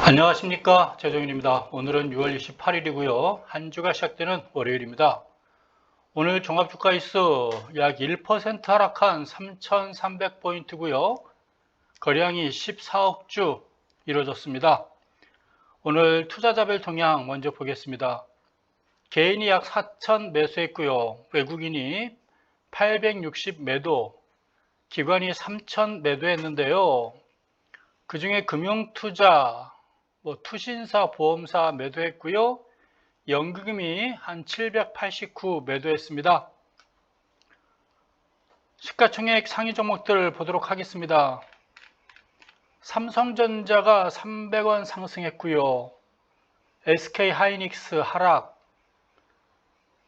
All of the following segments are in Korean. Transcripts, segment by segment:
안녕하십니까, 최종윤입니다. 오늘은 6월 28일이고요. 한 주가 시작되는 월요일입니다. 오늘 종합주가지수 약 1% 하락한 3,300포인트고요. 거래량이 14억 주 이루어졌습니다. 오늘 투자자별 동향 먼저 보겠습니다. 개인이 약 4,000 매수했고요. 외국인이 860 매도, 기관이 3,000 매도했는데요. 그 중에 금융투자, 투신사, 보험사 매도했고요. 연금이 한 789 매도했습니다. 시가총액 상위 종목들 보도록 하겠습니다. 삼성전자가 300원 상승했고요. SK하이닉스 하락.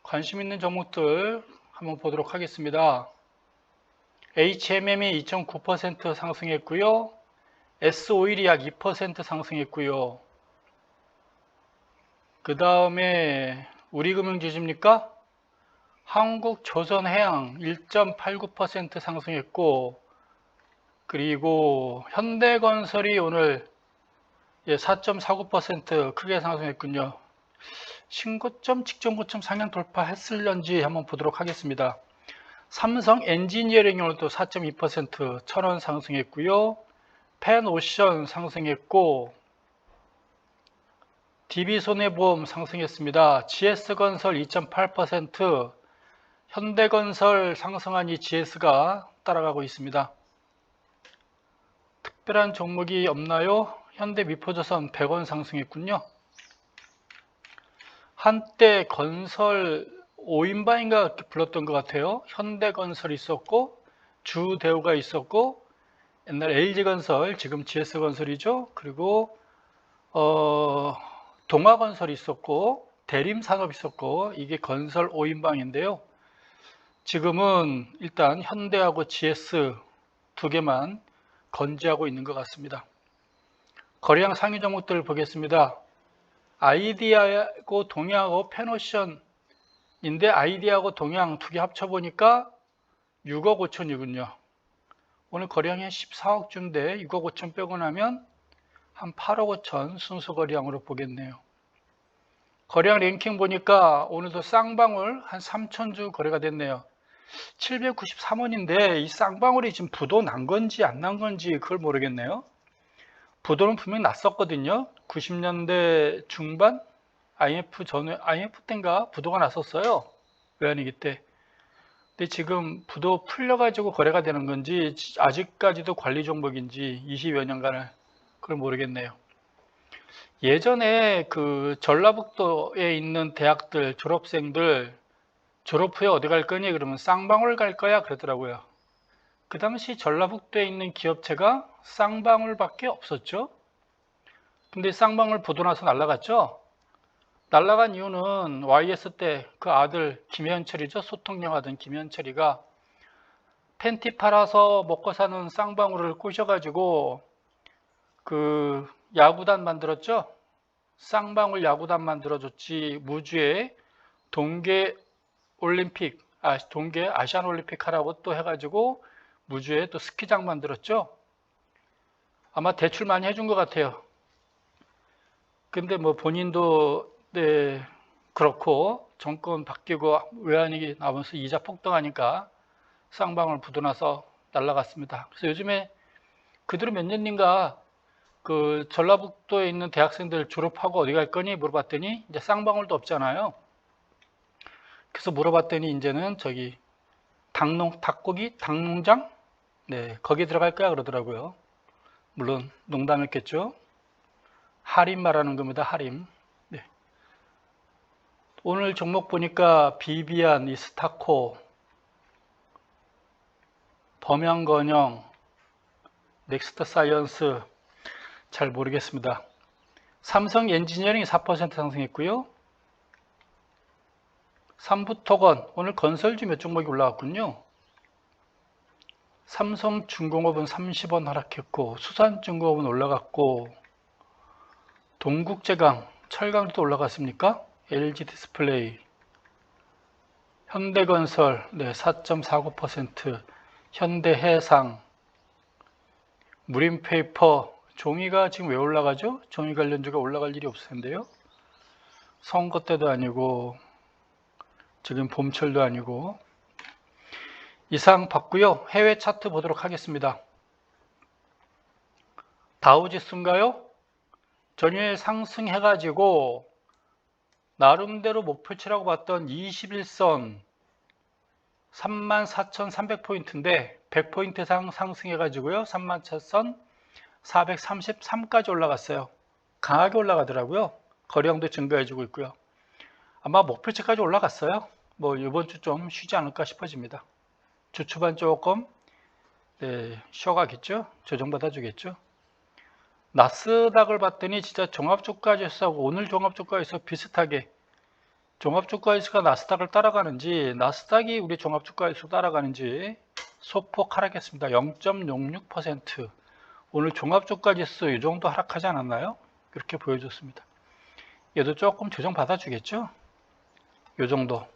관심 있는 종목들 한번 보도록 하겠습니다. HMM이 2.9% 상승했고요. S-오일이 약 2% 상승했고요. 그 다음에 우리금융지수입니까? 한국조선해양 1.89% 상승했고, 그리고 현대건설이 오늘 4.49% 크게 상승했군요. 신고점, 직전고점 상향 돌파했을런지 한번 보도록 하겠습니다. 삼성 엔지니어링이 오늘도 4.2% 1,000원 상승했고요. 펜오션 상승했고, DB손해보험 상승했습니다. GS건설 2.8%, 현대건설 상승하니 GS가 따라가고 있습니다. 특별한 종목이 없나요? 현대미포조선 100원 상승했군요. 한때 건설 5인방인가 이렇게 불렀던 것 같아요. 현대건설이 있었고, 주대우가 있었고, 옛날 LG건설, 지금 GS건설이죠. 그리고 동아건설이 있었고, 대림산업이 있었고, 이게 건설 5인방인데요. 지금은 일단 현대하고 GS 두 개만 건재하고 있는 것 같습니다. 거래량 상위 종목들 보겠습니다. 아이디하고 동양하고 펜오션인데 아이디하고 동양 두 개 합쳐보니까 6억 5천이군요. 오늘 거래량이 14억 주인데 6억 5천 빼고 나면 한 8억 5천 순수 거래량으로 보겠네요. 거래량 랭킹 보니까 오늘도 쌍방울 한 3천 주 거래가 됐네요. 793원인데 이 쌍방울이 지금 부도 난 건지 안 난 건지 그걸 모르겠네요. 부도는 분명히 났었거든요. 90년대 중반 IMF 때인가 부도가 났었어요. 외환위기 때. 근데 지금 부도 풀려가지고 거래가 되는 건지 아직까지도 관리 종목인지 20여 년간을 그걸 모르겠네요. 예전에 그 전라북도에 있는 대학들 졸업생들 졸업 후에 어디 갈 거니? 그러면 쌍방울 갈 거야 그러더라고요. 그 당시 전라북도에 있는 기업체가 쌍방울밖에 없었죠. 근데 쌍방울 부도 나서 날아갔죠. 날아간 이유는 YS 때 그 아들 김현철이죠. 소통령 하던 김현철이가 팬티 팔아서 먹고 사는 쌍방울을 꼬셔가지고 그 야구단 만들었죠. 쌍방울 야구단 만들어줬지. 무주에 동계 아시안 올림픽 하라고 또 해가지고 무주에 또 스키장 만들었죠. 아마 대출 많이 해준 것 같아요. 근데 뭐 본인도 그렇고 정권 바뀌고 외환위기 나오면서 이자 폭등하니까 쌍방울 부도나서 날아갔습니다. 그래서 요즘에 그대로 몇 년인가 그 전라북도에 있는 대학생들 졸업하고 어디 갈 거니 물어봤더니 이제 쌍방울도 없잖아요. 그래서 물어봤더니 이제는 저기 닭고기 닭농장 거기 들어갈 거야 그러더라고요. 물론 농담했겠죠. 하림 말하는 겁니다. 하림. 오늘 종목 보니까 비비안, 이스타코, 범양건영, 넥스트 사이언스 잘 모르겠습니다. 삼성 엔지니어링이 4% 상승했고요. 삼부토건 오늘 건설주 몇 종목이 올라왔군요. 삼성중공업은 30원 하락했고 수산중공업은 올라갔고 동국제강, 철강도 올라갔습니까? LG디스플레이, 현대건설 4.49%, 현대해상, 무림페이퍼 종이가 지금 왜 올라가죠? 종이 관련주가 올라갈 일이 없을 텐데요. 선거 때도 아니고 지금 봄철도 아니고. 이상 봤고요. 해외 차트 보도록 하겠습니다. 다우지수인가요? 전일 상승해가지고 나름대로 목표치라고 봤던 21선 34,300포인트인데 100포인트 이상 상승해가지고요. 34,000선 433까지 올라갔어요. 강하게 올라가더라고요. 거래량도 증가해주고 있고요. 아마 목표치까지 올라갔어요. 뭐 이번 주 좀 쉬지 않을까 싶어집니다. 주 초반 조금 쉬어가겠죠. 조정받아 주겠죠. 나스닥을 봤더니 진짜 종합주가지수하고 오늘 종합주가지수 비슷하게 종합주가지수가 나스닥을 따라가는지 나스닥이 우리 종합주가지수 따라가는지 소폭 하락했습니다. 0.66%. 오늘 종합주가지수 이 정도 하락하지 않았나요? 그렇게 보여줬습니다. 얘도 조금 조정 받아주겠죠? 이 정도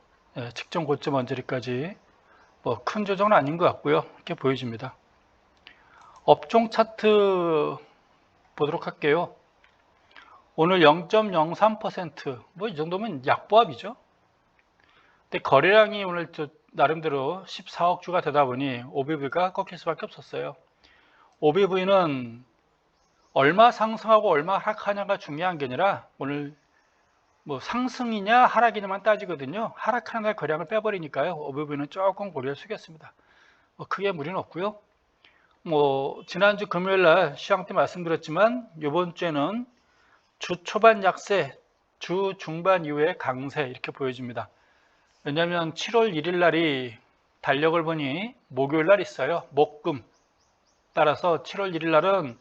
직전 고점 언저리까지 뭐 큰 조정은 아닌 것 같고요. 이렇게 보여집니다. 업종 차트 보도록 할게요. 오늘 0.03% 뭐 이 정도면 약보합이죠. 근데 거래량이 오늘 나름대로 14억 주가 되다 보니 OBV가 꺾일 수밖에 없었어요. OBV는 얼마 상승하고 얼마 하락하냐가 중요한 게 아니라 오늘 뭐 상승이냐 하락이냐만 따지거든요. 하락하는 날 거래량을 빼버리니까요. OBV는 조금 고리를 숙였습니다. 뭐 크게 무리는 없고요. 뭐 지난주 금요일 날 시황 때 말씀드렸지만 이번 주에는 주 초반 약세, 주 중반 이후에 강세 이렇게 보여집니다. 왜냐하면 7월 1일 날이 달력을 보니 목요일 날 있어요. 목금. 따라서 7월 1일 날은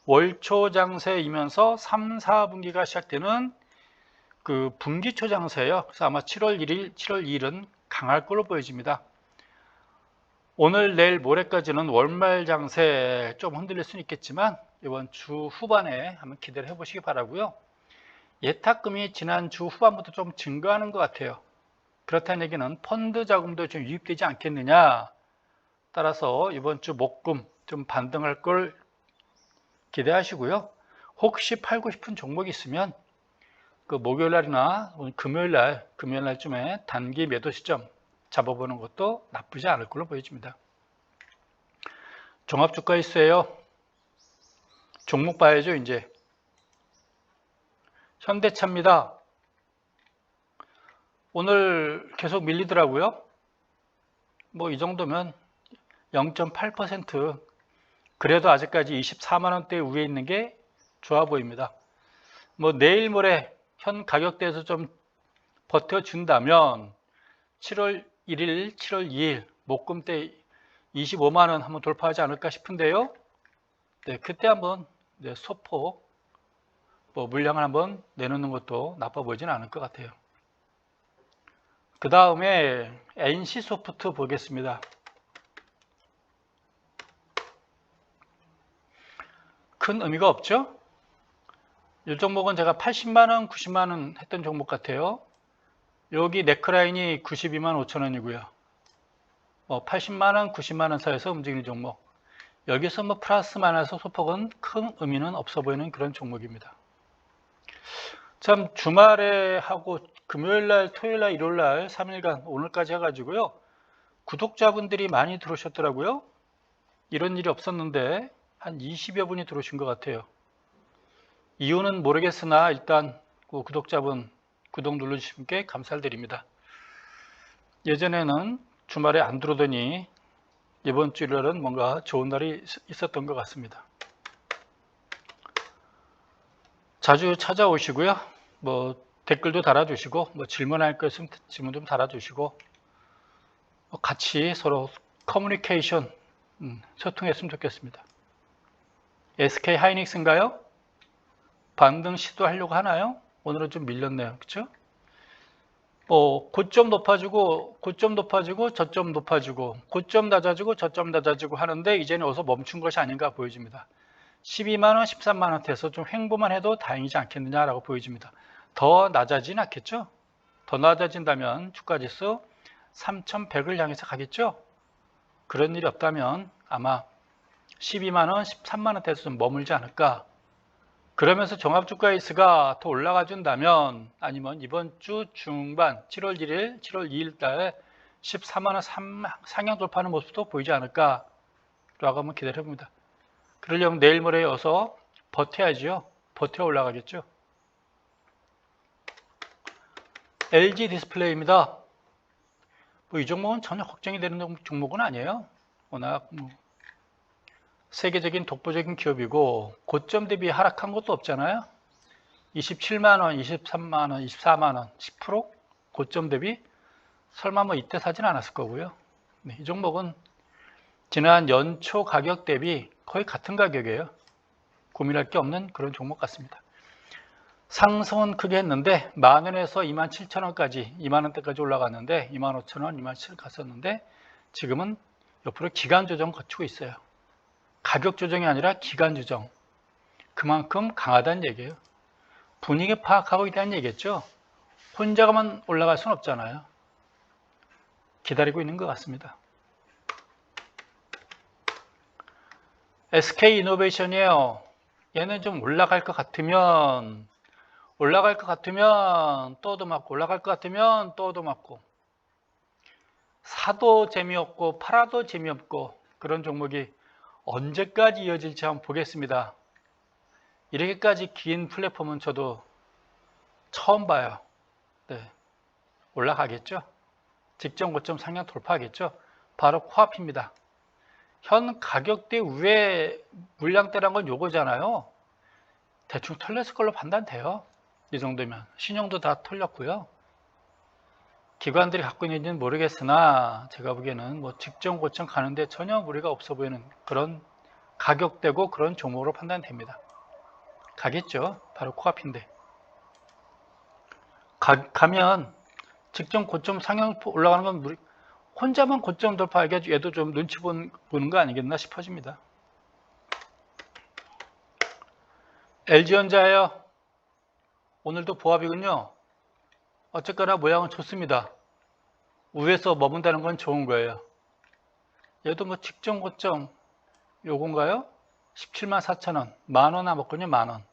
월초 장세이면서 3, 4분기가 시작되는 그 분기초 장세예요. 그래서 아마 7월 1일, 7월 2일은 강할 걸로 보여집니다. 오늘, 내일, 모레까지는 월말 장세 좀 흔들릴 수는 있겠지만 이번 주 후반에 한번 기대를 해보시기 바라고요. 예탁금이 지난 주 후반부터 좀 증가하는 것 같아요. 그렇다는 얘기는 펀드 자금도 좀 유입되지 않겠느냐. 따라서 이번 주 목금 좀 반등할 걸 기대하시고요. 혹시 팔고 싶은 종목이 있으면 그 목요일날이나 금요일날쯤에 단기 매도 시점 잡아보는 것도 나쁘지 않을 걸로 보여집니다. 종합주가지수예요. 종목 봐야죠. 이제 현대차입니다. 오늘 계속 밀리더라고요. 뭐 이 정도면 0.8% 그래도 아직까지 24만 원대 위에 있는 게 좋아 보입니다. 뭐 내일 모레 현 가격대에서 좀 버텨준다면 7월 1일, 7월 2일 목금 때 25만 원 한번 돌파하지 않을까 싶은데요. 네, 그때 한번 소폭 물량을 한번 내놓는 것도 나빠 보이지는 않을 것 같아요. 그 다음에 NC소프트 보겠습니다. 큰 의미가 없죠? 이 종목은 제가 80만원, 90만원 했던 종목 같아요. 여기 네크라인이 92만 5천원이고요. 80만원, 90만원 사이에서 움직이는 종목. 여기서 뭐 플러스 마이너스 소폭은 큰 의미는 없어 보이는 그런 종목입니다. 참 주말에 하고 금요일날, 토요일날, 일요일날 3일간 오늘까지 해가지고요. 구독자분들이 많이 들어오셨더라고요. 이런 일이 없었는데 한 20여 분이 들어오신 것 같아요. 이유는 모르겠으나 일단 그 구독자분 구독 눌러주신 분께 감사를 드립니다. 예전에는 주말에 안 들어오더니 이번 주 일요일은 뭔가 좋은 날이 있었던 것 같습니다. 자주 찾아오시고요. 뭐 댓글도 달아주시고 뭐 질문할 거 있으면 질문 좀 달아주시고 같이 서로 커뮤니케이션 소통했으면 좋겠습니다. SK 하이닉스인가요? 반등 시도하려고 하나요? 오늘은 좀 밀렸네요. 그렇죠? 고점 높아지고 저점 높아지고 고점 낮아지고 저점 낮아지고 하는데 이제는 어디서 멈춘 것이 아닌가 보여집니다. 12만원, 13만원대에서 좀 횡보만 해도 다행이지 않겠느냐라고 보여집니다. 더 낮아지진 않겠죠? 더 낮아진다면 주가지수 3,100을 향해서 가겠죠? 그런 일이 없다면 아마 12만원, 13만원대에서 좀 머물지 않을까 그러면서 종합주가지수가 더 올라가 준다면, 아니면 이번 주 중반 7월 1일, 7월 2일 달에 14만 원 상향 돌파하는 모습도 보이지 않을까라고 한번 기대를 해봅니다. 그러려면 내일 모레 어서 버텨야지요. 버텨 올라가겠죠. LG 디스플레이입니다. 이 종목은 전혀 걱정이 되는 종목은 아니에요. 워낙 세계적인 독보적인 기업이고 고점 대비 하락한 것도 없잖아요. 27만 원, 23만 원, 24만 원, 10% 고점 대비 설마 이때 사진 않았을 거고요. 네, 이 종목은 지난 연초 가격 대비 거의 같은 가격이에요. 고민할 게 없는 그런 종목 같습니다. 상승은 크게 했는데 만원에서 27,000원까지 2만원대까지 올라갔는데 25,000원, 27,000원 갔었는데 지금은 옆으로 기간 조정 거치고 있어요. 가격 조정이 아니라 기간 조정. 그만큼 강하다는 얘기예요. 분위기 파악하고 있다는 얘기겠죠. 혼자가만 올라갈 수는 없잖아요. 기다리고 있는 것 같습니다. SK이노베이션이에요. 얘는 좀 올라갈 것 같으면 또 얻어맞고 올라갈 것 같으면 또 얻어맞고 사도 재미없고 팔아도 재미없고 그런 종목이 언제까지 이어질지 한번 보겠습니다. 이렇게까지 긴 플랫폼은 저도 처음 봐요. 네, 올라가겠죠. 직전 고점 상향 돌파하겠죠. 바로 코앞입니다. 현 가격대 위에 물량대란 건 요거잖아요. 대충 털렸을 걸로 판단돼요. 이 정도면 신용도 다 털렸고요. 기관들이 갖고 있는지는 모르겠으나 제가 보기에는 직전 고점 가는데 전혀 무리가 없어 보이는 그런 가격대고 그런 종목으로 판단됩니다. 가겠죠. 바로 코앞인데 가면 직전 고점 상향 올라가는 건 혼자만 고점 돌파하게 얘도 좀 눈치 보는 거 아니겠나 싶어집니다. LG전자예요. 오늘도 보합이군요. 어쨌거나 모양은 좋습니다. 위에서 머문다는 건 좋은 거예요. 얘도 직전 고점 요건가요? 17만 4천원, 만원 남았군요. 만원.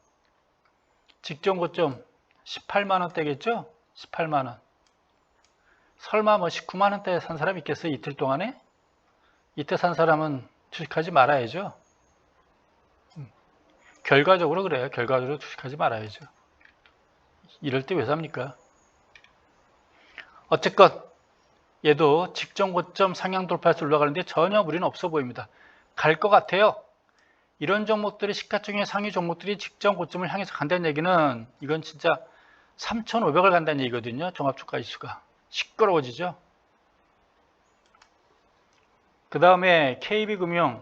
직전 고점 18만원대겠죠? 18만원. 설마 19만원대에 산 사람 있겠어요? 이틀 동안에? 이때 산 사람은 주식하지 말아야죠. 결과적으로 그래요. 결과적으로 주식하지 말아야죠. 이럴 때 왜 삽니까? 어쨌건 얘도 직전 고점 상향 돌파해서 올라가는데 전혀 무리는 없어 보입니다. 갈 것 같아요. 이런 종목들이 시가총액 상위 종목들이 직전 고점을 향해서 간다는 얘기는 이건 진짜 3,500을 간다는 얘기거든요. 종합주가지수가 시끄러워지죠. 그 다음에 KB금융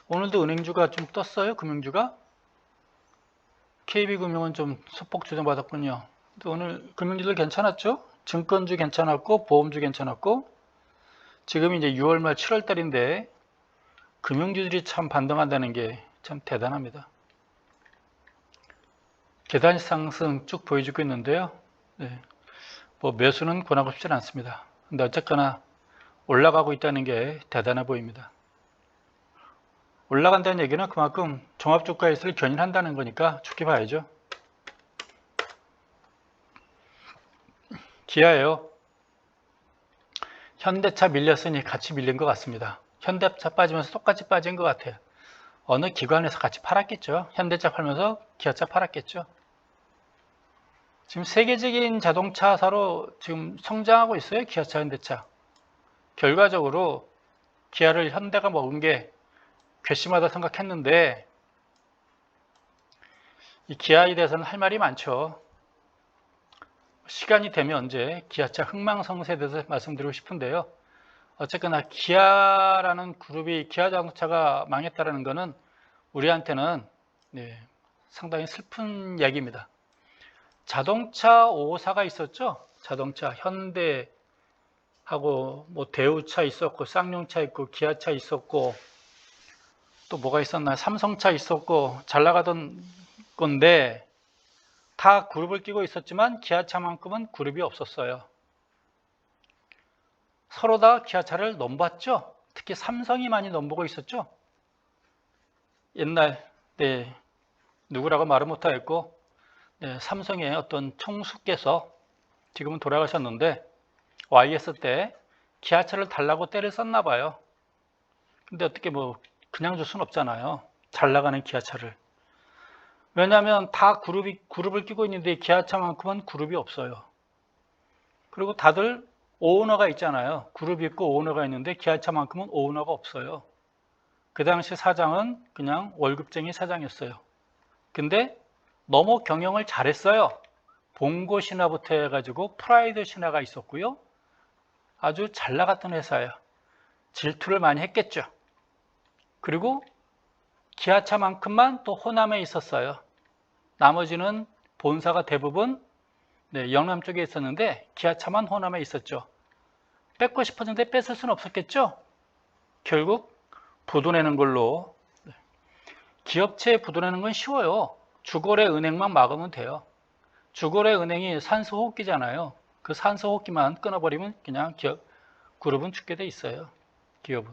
오늘도 은행주가 좀 떴어요. 금융주가 KB금융은 좀 소폭 조정받았군요. 오늘 금융주들 괜찮았죠? 증권주 괜찮았고 보험주 괜찮았고 지금 이제 6월 말 7월 달인데 금융주들이 참 반등한다는 게 참 대단합니다. 계단 상승 쭉 보여주고 있는데요. 네. 매수는 권하고 싶진 않습니다. 근데 어쨌거나 올라가고 있다는 게 대단해 보입니다. 올라간다는 얘기는 그만큼 종합주가지수를 견인한다는 거니까 좋게 봐야죠. 기아예요. 현대차 밀렸으니 같이 밀린 것 같습니다. 현대차 빠지면서 똑같이 빠진 것 같아요. 어느 기관에서 같이 팔았겠죠. 현대차 팔면서 기아차 팔았겠죠. 지금 세계적인 자동차사로 지금 성장하고 있어요. 기아차, 현대차. 결과적으로 기아를 현대가 먹은 게 괘씸하다 생각했는데 이 기아에 대해서는 할 말이 많죠. 시간이 되면 언제 기아차 흥망성쇠에 대해서 말씀드리고 싶은데요. 어쨌거나 기아라는 그룹이 기아 자동차가 망했다는 것은 우리한테는 상당히 슬픈 얘기입니다. 자동차 5사가 있었죠. 자동차 현대하고 대우차 있었고 쌍용차 있고 기아차 있었고 또 뭐가 있었나요? 삼성차 있었고 잘 나가던 건데 다 그룹을 끼고 있었지만 기아차만큼은 그룹이 없었어요. 서로 다 기아차를 넘봤죠. 특히 삼성이 많이 넘보고 있었죠. 옛날 누구라고 말을 못하겠고, 네, 삼성의 어떤 총수께서 지금은 돌아가셨는데 YS 때 기아차를 달라고 때를 썼나 봐요. 근데 어떻게 뭐 그냥 줄 수는 없잖아요. 잘 나가는 기아차를. 왜냐하면 다 그룹을 끼고 있는데 기아차만큼은 그룹이 없어요. 그리고 다들 오너가 있잖아요. 그룹이 있고 오너가 있는데 기아차만큼은 오너가 없어요. 그 당시 사장은 그냥 월급쟁이 사장이었어요. 근데 너무 경영을 잘했어요. 봉고 신화부터 해가지고 프라이드 신화가 있었고요. 아주 잘 나갔던 회사예요. 질투를 많이 했겠죠. 그리고 기아차만큼만 또 호남에 있었어요. 나머지는 본사가 대부분 영남 쪽에 있었는데 기아차만 호남에 있었죠. 뺏고 싶었는데 뺏을 수는 없었겠죠. 결국 부도내는 걸로. 기업체에 부도내는 건 쉬워요. 주거래 은행만 막으면 돼요. 주거래 은행이 산소호흡기잖아요. 그 산소호흡기만 끊어버리면 그냥 그룹은 죽게 돼 있어요. 기업은.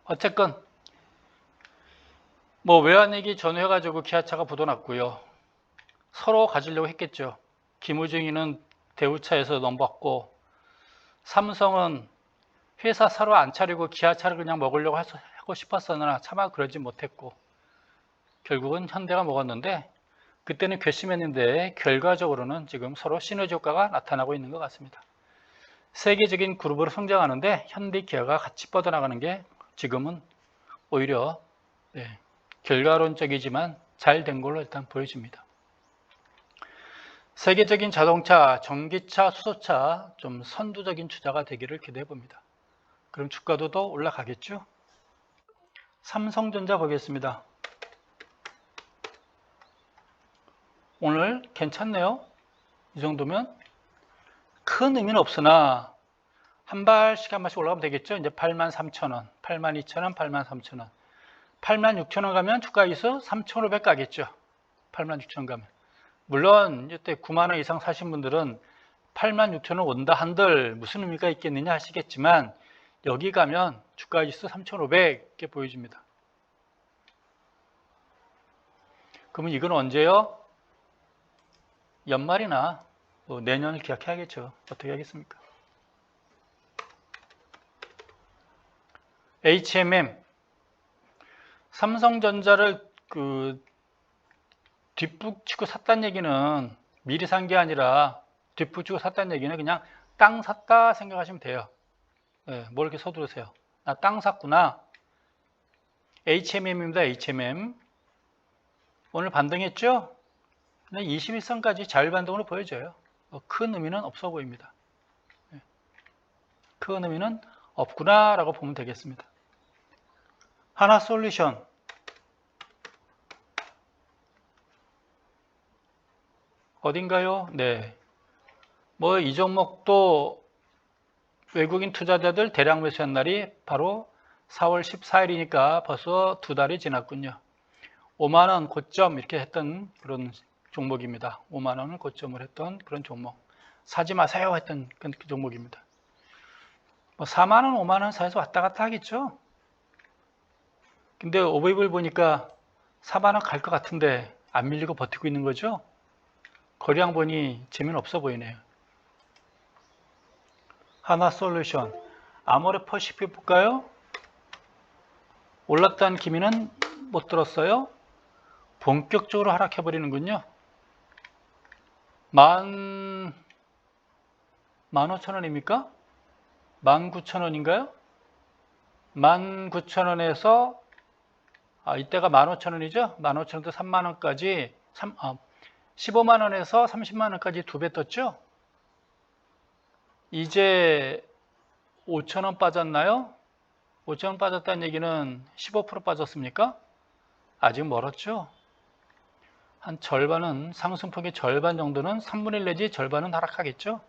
어쨌건 뭐 외환위기 전후해가지고 기아차가 부도났고요. 서로 가지려고 했겠죠. 김우중이는 대우차에서 넘봤고 삼성은 회사 서로 안 차리고 기아차를 그냥 먹으려고 하고 싶었으나 차마 그러지 못했고 결국은 현대가 먹었는데 그때는 괘씸했는데 결과적으로는 지금 서로 시너지 효과가 나타나고 있는 것 같습니다. 세계적인 그룹으로 성장하는데 현대 기아가 같이 뻗어나가는 게 지금은 오히려 결과론적이지만 잘 된 걸로 일단 보여집니다. 세계적인 자동차, 전기차, 수소차 좀 선두적인 주자가 되기를 기대해 봅니다. 그럼 주가도 더 올라가겠죠? 삼성전자 보겠습니다. 오늘 괜찮네요. 이 정도면 큰 의미는 없으나 한 발씩 한 발씩 올라가면 되겠죠. 이제 83,000원, 82,000원, 83,000원, 86,000원 가면 주가 있어 3,500 가겠죠. 86,000원 가면. 물론 이때 9만 원 이상 사신 분들은 86,000원 온다 한들 무슨 의미가 있겠느냐 하시겠지만 여기 가면 주가 지수 3,500 이렇게 보여집니다. 그러면 이건 언제요? 연말이나 뭐 내년을 기약해야겠죠. 어떻게 하겠습니까? HMM 삼성전자를 뒷북치고 샀다는 얘기는 미리 산 게 아니라 뒷북치고 샀다는 얘기는 그냥 땅 샀다 생각하시면 돼요. 뭘 이렇게 서두르세요. 나 땅 샀구나. HMM입니다. HMM. 오늘 반등했죠? 21선까지 자율반등으로 보여져요. 큰 의미는 없어 보입니다. 큰 의미는 없구나 라고 보면 되겠습니다. 하나솔루션 어딘가요? 네. 뭐 이 종목도 외국인 투자자들 대량 매수한 날이 바로 4월 14일이니까 벌써 2달이 지났군요. 5만원 고점 이렇게 했던 그런 종목입니다. 5만원을 고점을 했던 그런 종목. 사지 마세요 했던 그 종목입니다. 뭐 4만원, 5만원 사이에서 왔다 갔다 하겠죠. 근데 오버입을 보니까 4만원 갈 것 같은데 안 밀리고 버티고 있는 거죠. 거래량 보니 재미는 없어 보이네요. 하나솔루션 아모레퍼시픽 볼까요? 올랐다는 기미는 못 들었어요. 본격적으로 하락해 버리는군요. 15,000원입니까? 19,000원인가요? 19,000원에서 이때가 15,000원이죠? 15,000원부터 3만원까지 15만원에서 30만원까지 2배 떴죠? 이제 5,000원 빠졌나요? 5,000원 빠졌다는 얘기는 15% 빠졌습니까? 아직 멀었죠? 한 절반은, 상승폭의 절반 정도는 3분의 1 내지 절반은 하락하겠죠?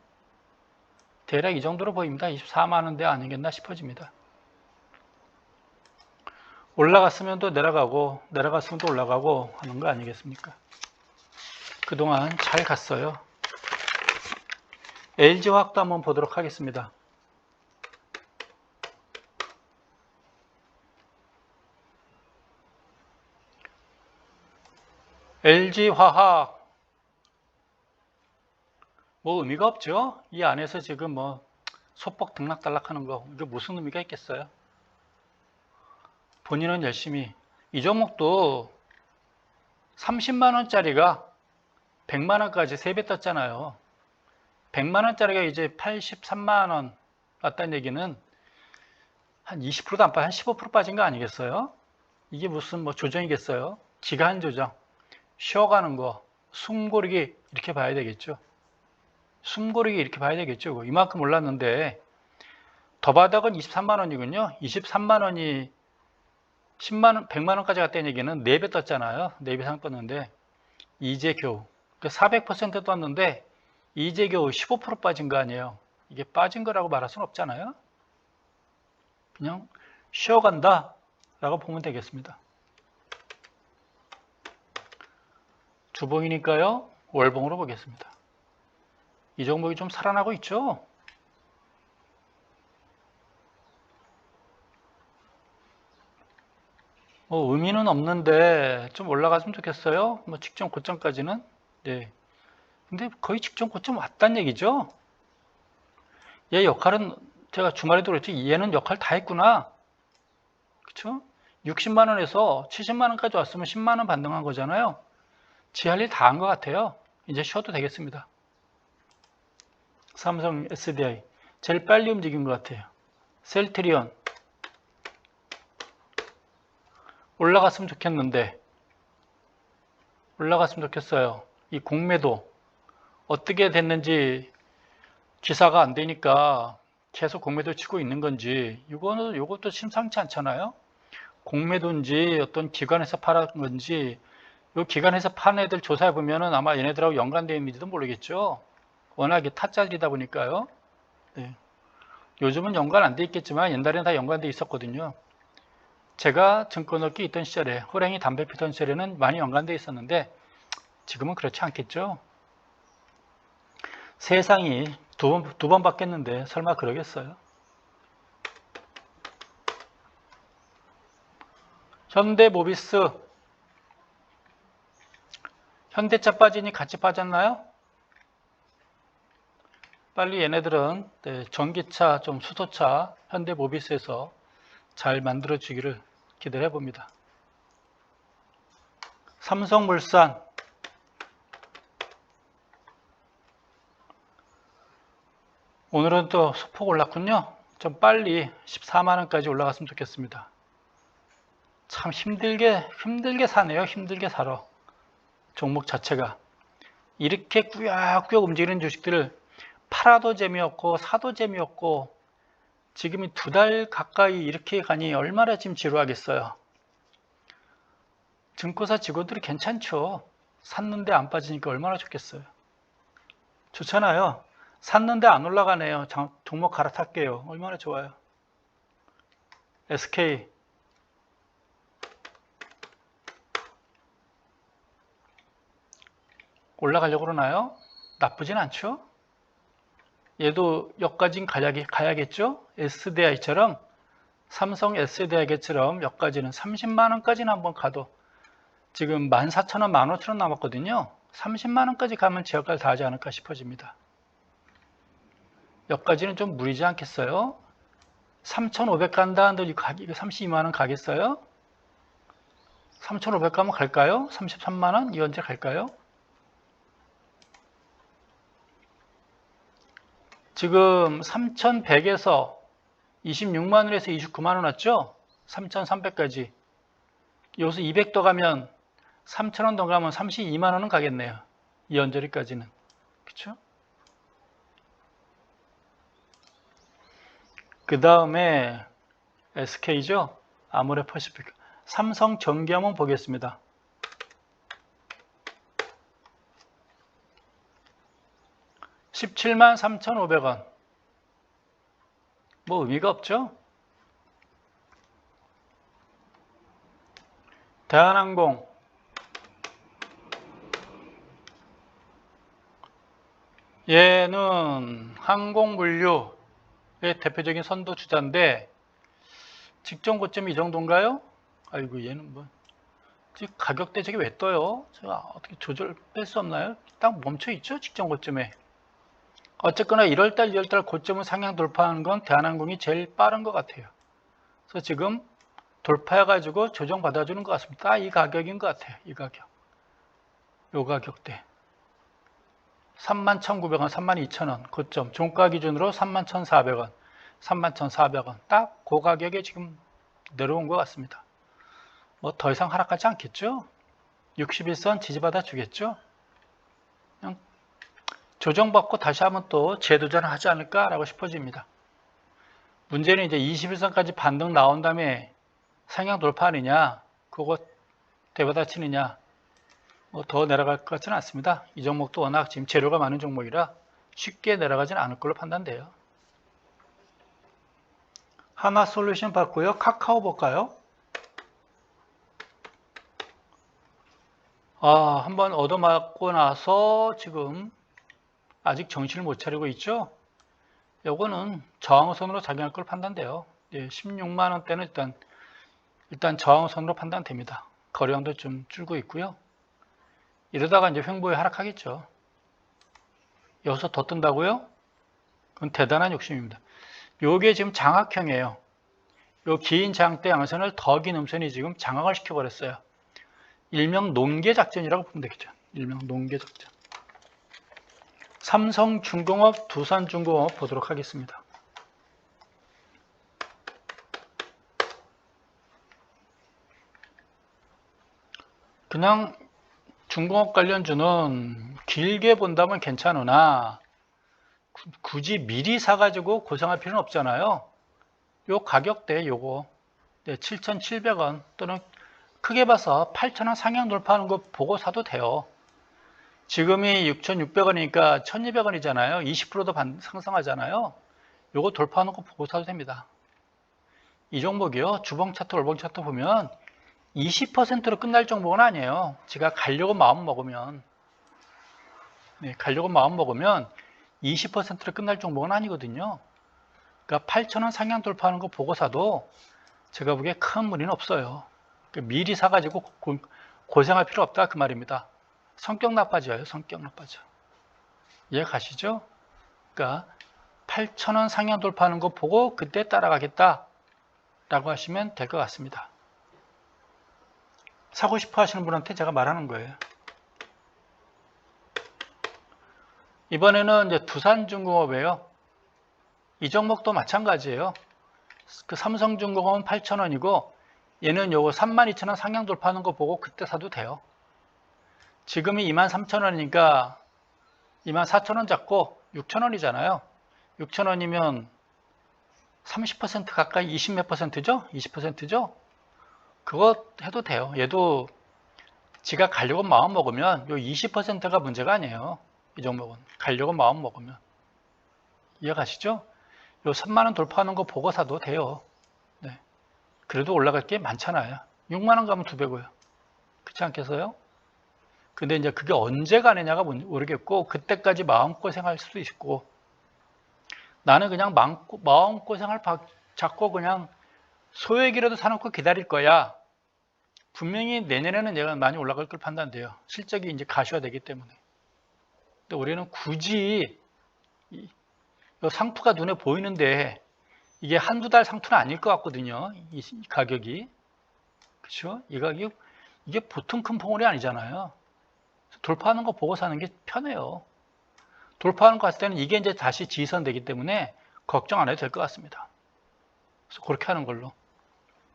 대략 이 정도로 보입니다. 24만원대 아니겠나 싶어집니다. 올라갔으면 또 내려가고 내려갔으면 또 올라가고 하는 거 아니겠습니까? 그동안 잘 갔어요. LG화학도 한번 보도록 하겠습니다. LG화학 뭐 의미가 없죠. 이 안에서 지금 뭐 소폭 등락달락하는 거 이게 무슨 의미가 있겠어요. 본인은 열심히 이 종목도 30만 원짜리가 100만 원까지 3배 떴잖아요. 100만 원짜리가 이제 83만 원 왔다는 얘기는 한 20%도 안 빠져 한 15% 빠진 거 아니겠어요? 이게 무슨 뭐 조정이겠어요? 기간 조정, 쉬어가는 거, 숨고르기 이렇게 봐야 되겠죠. 숨고르기 이렇게 봐야 되겠죠. 이만큼 올랐는데 더 바닥은 23만 원이군요. 23만 원이 10만 원, 100만 원까지 갔다는 얘기는 4배 떴잖아요. 4배 이상 떴는데 이제 겨우 400% 떴는데 이제 겨우 15% 빠진 거 아니에요. 이게 빠진 거라고 말할 수는 없잖아요. 그냥 쉬어간다 라고 보면 되겠습니다. 주봉이니까요. 월봉으로 보겠습니다. 이 종목이 좀 살아나고 있죠. 뭐 의미는 없는데 좀 올라갔으면 좋겠어요. 뭐 직전 고점까지는. 네. 근데 거의 직전 고점 왔단 얘기죠. 얘 역할은 제가 주말에도 그랬지. 얘는 역할 다 했구나. 그쵸? 60만 원에서 70만 원까지 왔으면 10만 원 반등한 거잖아요. 지 할 일 다 한 것 같아요. 이제 쉬어도 되겠습니다. 삼성 SDI 제일 빨리 움직인 것 같아요. 셀트리온 올라갔으면 좋겠는데 올라갔으면 좋겠어요. 이 공매도 어떻게 됐는지 기사가 안 되니까 계속 공매도 치고 있는 건지 이것도 심상치 않잖아요. 공매도인지 어떤 기관에서 팔은 건지 이 기관에서 파는 애들 조사해 보면은 아마 얘네들하고 연관되어 있는지도 모르겠죠. 워낙에 타짜들이다 보니까요. 네. 요즘은 연관 안 돼 있겠지만 옛날에는 다 연관돼 있었거든요. 제가 증권업계에 있던 시절에 호랭이 담배 피던 시절에는 많이 연관돼 있었는데 지금은 그렇지 않겠죠. 세상이 두 번 바뀌었는데 설마 그러겠어요? 현대모비스 현대차 빠지니 같이 빠졌나요? 빨리 얘네들은 전기차, 좀 수소차 현대모비스에서 잘 만들어 주기를 기대해 봅니다. 삼성물산 오늘은 또 소폭 올랐군요. 좀 빨리 14만 원까지 올라갔으면 좋겠습니다. 참 힘들게 사네요. 힘들게 살아. 종목 자체가 이렇게 꾸역꾸역 움직이는 주식들을 팔아도 재미없고 사도 재미없고 지금이 2달 가까이 이렇게 가니 얼마나 지금 지루하겠어요. 증권사 직원들이 괜찮죠. 샀는데 안 빠지니까 얼마나 좋겠어요. 좋잖아요. 샀는데 안 올라가네요. 종목 갈아탈게요. 얼마나 좋아요. SK 올라가려고 그러나요? 나쁘진 않죠. 얘도 여기까지는 가야겠죠. SDI처럼 삼성 SDI처럼 여기까지는 30만 원까지는 한번 가도 지금 14,000원, 15,000원 남았거든요. 30만 원까지 가면 제어까지 다 하지 않을까 싶어집니다. 여기까지는 좀 무리지 않겠어요? 3,500 간다 한들 이거 32만 원 가겠어요? 3,500 가면 갈까요? 33만 원? 이 언제 갈까요? 지금 3,100에서 26만 원에서 29만 원 왔죠? 3,300까지. 여기서 200 더 가면 3,000원 더 가면 32만 원은 가겠네요. 이 언저리까지는. 그쵸? 그 다음에 SK죠? 아모레퍼시픽. 삼성전기 한번 보겠습니다. (17만 3,500원) 뭐 의미가 없죠? 대한항공 얘는 항공물류의 대표적인 선도주자인데 직전 고점이 이 정도인가요? 아이고 얘는 뭐 가격대 저게 왜 떠요? 제가 어떻게 조절할 수 없나요? 딱 멈춰 있죠? 직전 고점에. 어쨌거나 1월달, 2월달 고점을 상향 돌파하는 건 대한항공이 제일 빠른 것 같아요. 그래서 지금 돌파해가지고 조정 받아주는 것 같습니다. 이 가격인 것 같아요. 이 가격. 요 가격대. 31,900원, 32,000원 고점. 종가 기준으로 31,400원, 31,400원. 딱 그 가격에 지금 내려온 것 같습니다. 뭐 더 이상 하락하지 않겠죠? 61선 지지받아 주겠죠? 그냥 조정받고 다시 한번 또 재도전을 하지 않을까라고 싶어집니다. 문제는 이제 21선까지 반등 나온 다음에 상향 돌파하느냐, 그거 되받아치느냐, 뭐 더 내려갈 것 같지는 않습니다. 이 종목도 워낙 지금 재료가 많은 종목이라 쉽게 내려가지는 않을 걸로 판단돼요. 하나솔루션 봤고요. 카카오 볼까요? 한번 얻어맞고 나서 지금 아직 정신을 못 차리고 있죠. 요거는 저항선으로 작용할 걸 판단돼요. 16만 원대는 일단 저항선으로 판단됩니다. 거래량도 좀 줄고 있고요. 이러다가 이제 횡보에 하락하겠죠. 여기서 더 뜬다고요? 그건 대단한 욕심입니다. 요게 지금 장악형이에요. 요 긴 장대 양선을 더 긴 음선이 지금 장악을 시켜버렸어요. 일명 농계 작전이라고 보면 되겠죠. 일명 농계 작전. 삼성중공업, 두산중공업 보도록 하겠습니다. 그냥 중공업 관련주는 길게 본다면 괜찮으나 굳이 미리 사가지고 고생할 필요는 없잖아요. 요 가격대 요거 7,700원 또는 크게 봐서 8,000원 상향 돌파하는 거 보고 사도 돼요. 지금이 6,600원이니까 1,200원이잖아요. 20%도 상승하잖아요. 요거 돌파하는 거 보고 사도 됩니다. 이 종목이요. 주봉 차트, 월봉 차트 보면 20%로 끝날 종목은 아니에요. 제가 가려고 마음 먹으면 20%로 끝날 종목은 아니거든요. 그러니까 8,000원 상향 돌파하는 거 보고 사도 제가 보기에 큰 무리는 없어요. 그러니까 미리 사가지고 고생할 필요 없다 그 말입니다. 성격 나빠져요. 성격 나빠져. 이해 가시죠? 그러니까 8,000원 상향 돌파하는 거 보고 그때 따라가겠다 라고 하시면 될 것 같습니다. 사고 싶어 하시는 분한테 제가 말하는 거예요. 이번에는 이제 두산중공업이에요. 이 종목도 마찬가지예요. 그 삼성중공업은 8,000원이고 얘는 요거 32,000원 상향 돌파하는 거 보고 그때 사도 돼요. 지금이 23,000원이니까 24,000원 잡고 6,000원이잖아요. 6,000원이면 30% 가까이 20 몇 %죠? 20%죠? 그거 해도 돼요. 얘도 지가 가려고 마음 먹으면 요 20%가 문제가 아니에요. 이 종목은 가려고 마음 먹으면. 이해가시죠? 요 3만원 돌파하는 거 보고 사도 돼요. 네. 그래도 올라갈 게 많잖아요. 6만원 가면 2배고요. 그렇지 않겠어요? 근데 이제 그게 언제 가느냐가 모르겠고 그때까지 마음고생할 수도 있고 나는 그냥 마음고생을 잡고 그냥 소액이라도 사놓고 기다릴 거야. 분명히 내년에는 얘가 많이 올라갈 걸 판단돼요. 실적이 이제 가시화되기 때문에. 근데 우리는 굳이 이 상투가 눈에 보이는데 이게 한두 달 상투는 아닐 것 같거든요. 이 가격이. 그렇죠? 이 가격 이게 보통 큰 봉우리 아니잖아요. 돌파하는 거 보고 사는 게 편해요. 돌파하는 거 갔을 때는 이게 이제 다시 지선되기 때문에 걱정 안 해도 될 것 같습니다. 그래서 그렇게 하는 걸로.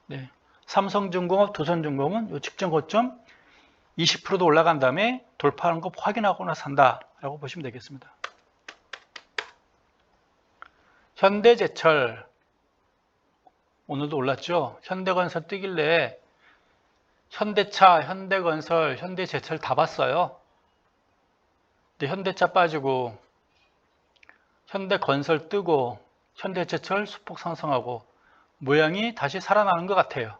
네. 삼성중공업, 두산중공업은 요 직전 고점 20%도 올라간 다음에 돌파하는 거 확인하거나 산다라고 보시면 되겠습니다. 현대제철 오늘도 올랐죠. 현대건설 뜨길래 현대차, 현대건설, 현대제철 다 봤어요. 근데 현대차 빠지고 현대건설 뜨고 현대제철 수폭 상승하고 모양이 다시 살아나는 것 같아요.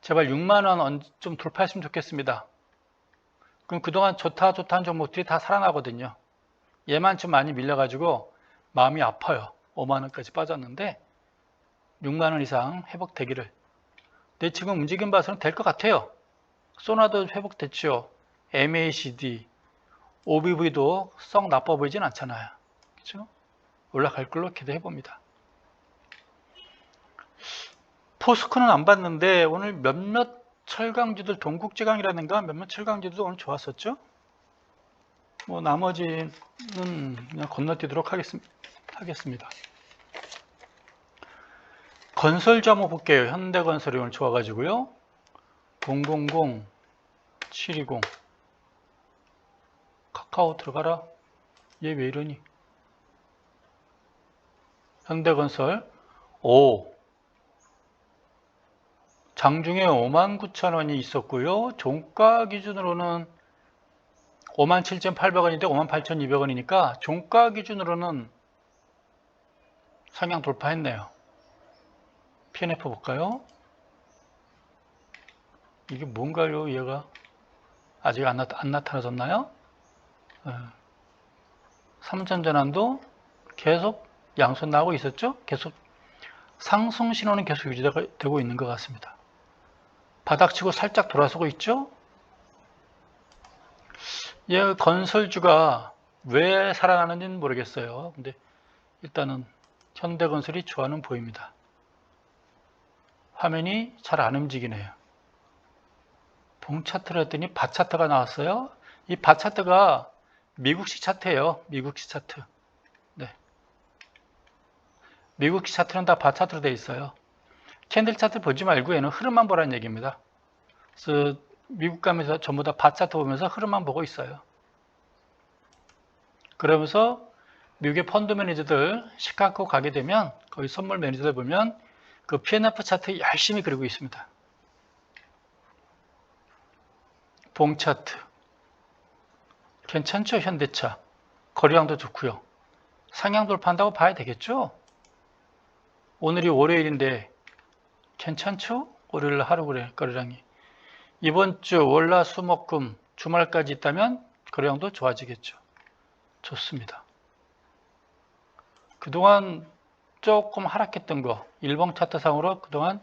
제발 6만원 좀 돌파했으면 좋겠습니다. 그럼 그동안 좋다 한 종목들이 다 살아나거든요. 얘만 좀 많이 밀려가지고 마음이 아파요. 5만원까지 빠졌는데 6만원 이상 회복되기를. 근데 지금 움직임 봐서는 될 것 같아요. 소나도 회복됐죠. MACD, OBV도 썩 나빠 보이진 않잖아요. 그렇죠? 올라갈 걸로 기대해 봅니다. 포스코는 안 봤는데 오늘 몇몇 철강주들, 동국제강이라든가 몇몇 철강주들도 오늘 좋았었죠. 뭐 나머지는 그냥 건너뛰도록 하겠습니다. 건설주 한번 볼게요. 현대건설이 오늘 좋아가지고요. 000 720 카카오 들어가라. 얘 왜 이러니? 현대건설 5 장중에 59,000원이 있었고요. 종가 기준으로는 57,800원인데 58,200원이니까 종가 기준으로는 상향 돌파했네요. PNF 볼까요? 이게 뭔가요? 얘가 아직 안 나타나졌나요? 3천전환도 계속 양손 나오고 있었죠? 계속 상승 신호는 계속 유지되고 있는 것 같습니다. 바닥치고 살짝 돌아서고 있죠? 얘 건설주가 왜 살아나는지는 모르겠어요. 근데 일단은 현대건설이 좋아는 보입니다. 화면이 잘 안 움직이네요. 봉차트를 했더니 바차트가 나왔어요. 이 바차트가 미국식 차트예요. 미국식 차트. 네. 미국식 차트는 다 바차트로 되어 있어요. 캔들 차트 보지 말고 얘는 흐름만 보라는 얘기입니다. 그래서 미국 가면서 전부 다 바차트 보면서 흐름만 보고 있어요. 그러면서 미국의 펀드 매니저들 시카고 가게 되면 거기 선물 매니저들 보면 그 PNF 차트 열심히 그리고 있습니다. 봉 차트 괜찮죠? 현대차 거래량도 좋고요. 상향 돌파한다고 봐야 되겠죠? 오늘이 월요일인데 괜찮죠? 월요일 하루 거래량이 이번 주 월화 수목금 주말까지 있다면 거래량도 좋아지겠죠. 좋습니다. 그동안 조금 하락했던 거 일봉 차트상으로 그동안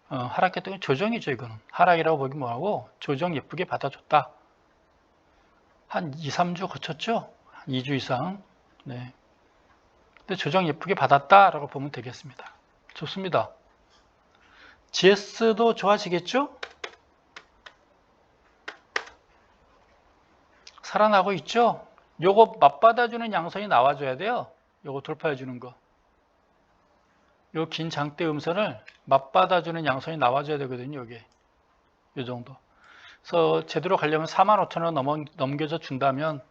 하락했던 건 조정이죠. 이거는 하락이라고 보기 뭐하고 조정 예쁘게 받아줬다. 한 2, 3주 거쳤죠? 한 2주 이상. 네. 근데 조정 예쁘게 받았다라고 보면 되겠습니다. 좋습니다. GS도 좋아지겠죠? 살아나고 있죠? 요거 맞받아주는 양선이 나와줘야 돼요. 요거 돌파해주는 거. 요 긴 장대 음선을 맞받아주는 양선이 나와줘야 되거든요. 요게. 요 정도. 그래서 제대로 가려면 45,000원 넘겨져 준다면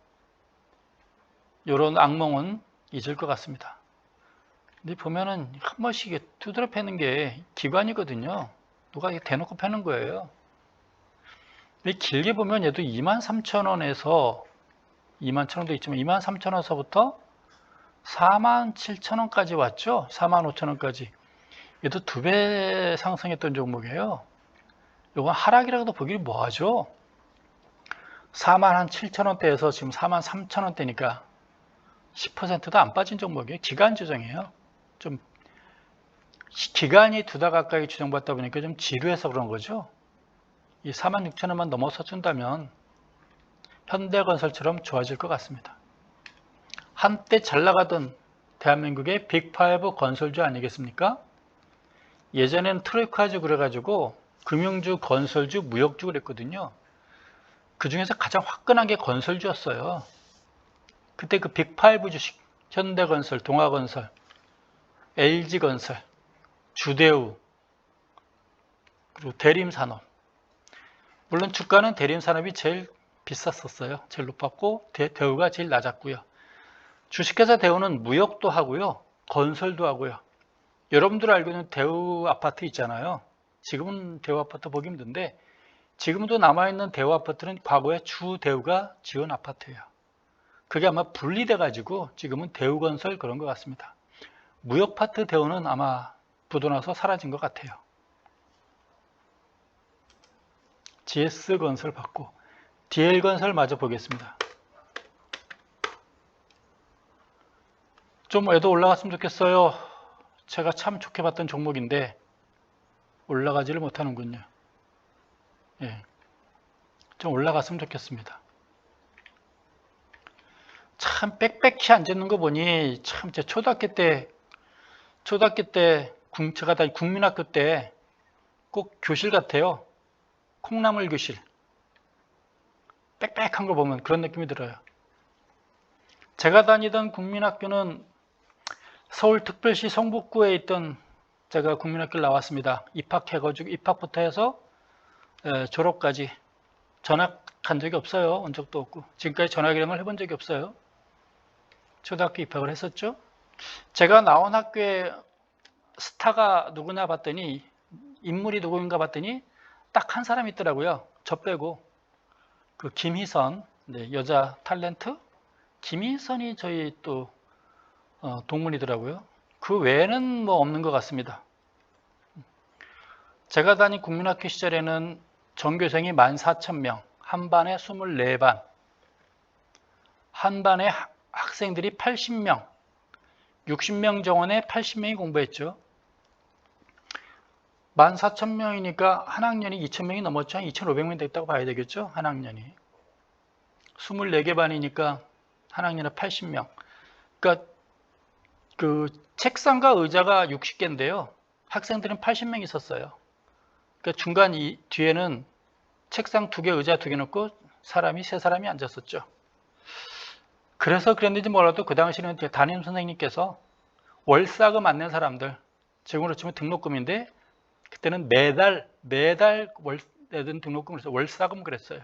요런 악몽은 잊을 것 같습니다. 근데 보면은 한 번씩 두드려 패는 게 기관이거든요. 누가 대놓고 패는 거예요. 근데 길게 보면 얘도 23,000원에서 21,000원도 있지만 23,000원서부터 47,000원까지 왔죠. 45,000원까지. 얘도 2배 상승했던 종목이에요. 이건 하락이라고도 보기 뭐하죠. 47,000원대에서 지금 43,000원대니까 10%도 안 빠진 종목이에요. 기간 조정이에요. 좀 기간이 2달 가까이 조정받다 보니까 좀 지루해서 그런 거죠. 이 46,000원만 넘어서 준다면 현대건설처럼 좋아질 것 같습니다. 한때 잘 나가던 대한민국의 빅5 건설주 아니겠습니까? 예전에는 트로이카주 그래가지고 금융주, 건설주, 무역주 그랬거든요. 그 중에서 가장 화끈한 게 건설주였어요. 그때 그 빅5 주식, 현대건설, 동아건설, LG건설, 주대우, 그리고 대림산업. 물론 주가는 대림산업이 제일 비쌌었어요. 제일 높았고 대우가 제일 낮았고요. 주식회사 대우는 무역도 하고요. 건설도 하고요. 여러분들 알고 있는 대우 아파트 있잖아요. 지금은 대우 아파트 보기 힘든데 지금도 남아있는 대우 아파트는 과거에 주대우가 지은 아파트예요. 그게 아마 분리돼 가지고 지금은 대우건설 그런 것 같습니다. 무역파트 대우는 아마 부도나서 사라진 것 같아요. GS건설 받고 DL건설 마저 보겠습니다. 좀 애도 올라갔으면 좋겠어요. 제가 참 좋게 봤던 종목인데 올라가지를 못하는군요. 예. 좀 올라갔으면 좋겠습니다. 참 빽빽히 앉아있는 거 보니 참 제 초등학교 때 제가 다 국민학교 때 꼭 교실 같아요. 콩나물 교실. 빽빽한 걸 보면 그런 느낌이 들어요. 제가 다니던 국민학교는 서울특별시 성북구에 있던 제가 국민학교를 나왔습니다. 입학해가지고 입학부터 해서 졸업까지 전학한 적이 없어요. 온 적도 없고 지금까지 전학이라는 걸 해본 적이 없어요. 초등학교 입학을 했었죠. 제가 나온 학교에 스타가 누구나 봤더니 인물이 누구인가 봤더니 딱 한 사람 있더라고요. 저 빼고 그 김희선, 네, 여자 탤런트 김희선이 저희 또 동문이더라고요. 그 외에는 뭐 없는 것 같습니다. 제가 다닌 국민학교 시절에는 전교생이 14,000명, 한 반에 24반, 한 반에 학생들이 80명, 60명 정원에 80명이 공부했죠. 14,000명이니까 한 학년이 2,000명이 넘었죠. 한 2,500명 됐다고 봐야 되겠죠. 한 학년이. 24개 반이니까 한 학년에 80명. 그러니까 그 책상과 의자가 60개인데요. 학생들은 80명 있었어요. 그러니까 중간 뒤에는 책상 2개, 의자 2개 놓고 사람이 3사람이 앉았었죠. 그래서 그랬는지 몰라도 그 당시에는 담임 선생님께서 월사금 안 낸 사람들, 지금으로 치면 등록금인데 그때는 매달 내던 등록금을 해서 월사금 그랬어요.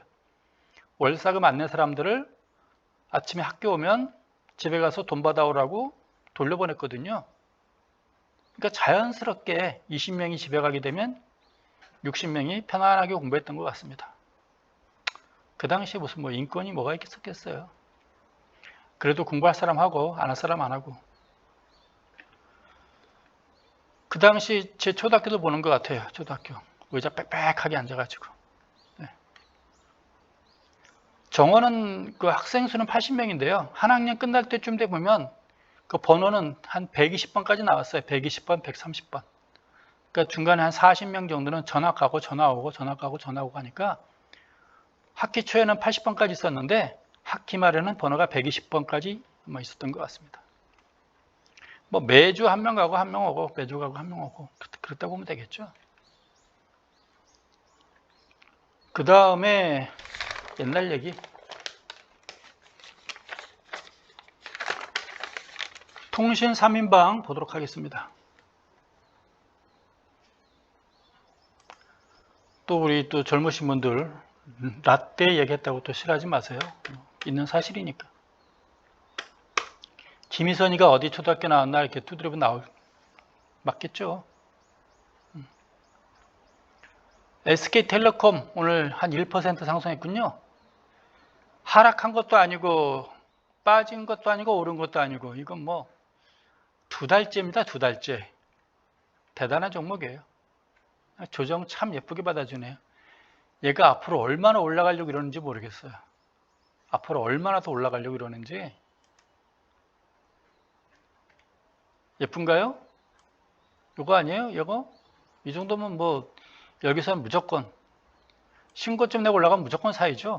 월사금 안 낸 사람들을 아침에 학교 오면 집에 가서 돈 받아오라고 돌려보냈거든요. 그러니까 자연스럽게 20명이 집에 가게 되면 60명이 편안하게 공부했던 것 같습니다. 그 당시에 무슨 뭐 인권이 뭐가 있겠어요. 그래도 공부할 사람 하고 안 할 사람 안 하고. 그 당시 제 초등학교도 보는 것 같아요. 초등학교 의자 빽빽하게 앉아가지고. 네. 정원은 그 학생 수는 80명인데요. 한 학년 끝날 때쯤 돼 보면 그 번호는 한 120번까지 나왔어요. 120번, 130번. 그러니까 중간에 한 40명 정도는 전학 가고 전화 오고 전학 가고 전화 오고 하니까 학기 초에는 80번까지 있었는데 학기 말에는 번호가 120번까지 있었던 것 같습니다. 뭐 매주 한 명 가고 한 명 오고 매주 가고 한 명 오고 그렇다 보면 되겠죠. 그 다음에 옛날 얘기. 통신 3인방 보도록 하겠습니다. 또 우리 또 젊으신 분들 라떼 얘기했다고 또 싫어하지 마세요. 있는 사실이니까. 김희선이가 어디 초등학교 나왔나 이렇게 두드려보면 맞겠죠. SK텔레콤 오늘 한 1% 상승했군요. 하락한 것도 아니고 빠진 것도 아니고 오른 것도 아니고 이건 뭐 2달째입니다. 2달째. 대단한 종목이에요. 조정 참 예쁘게 받아주네요. 얘가 앞으로 얼마나 올라가려고 이러는지 모르겠어요. 앞으로 얼마나 더 올라가려고 이러는지. 예쁜가요? 이거 아니에요? 이거? 이 정도면 뭐 여기서는 무조건 신고점 내고 올라가면 무조건 사이죠.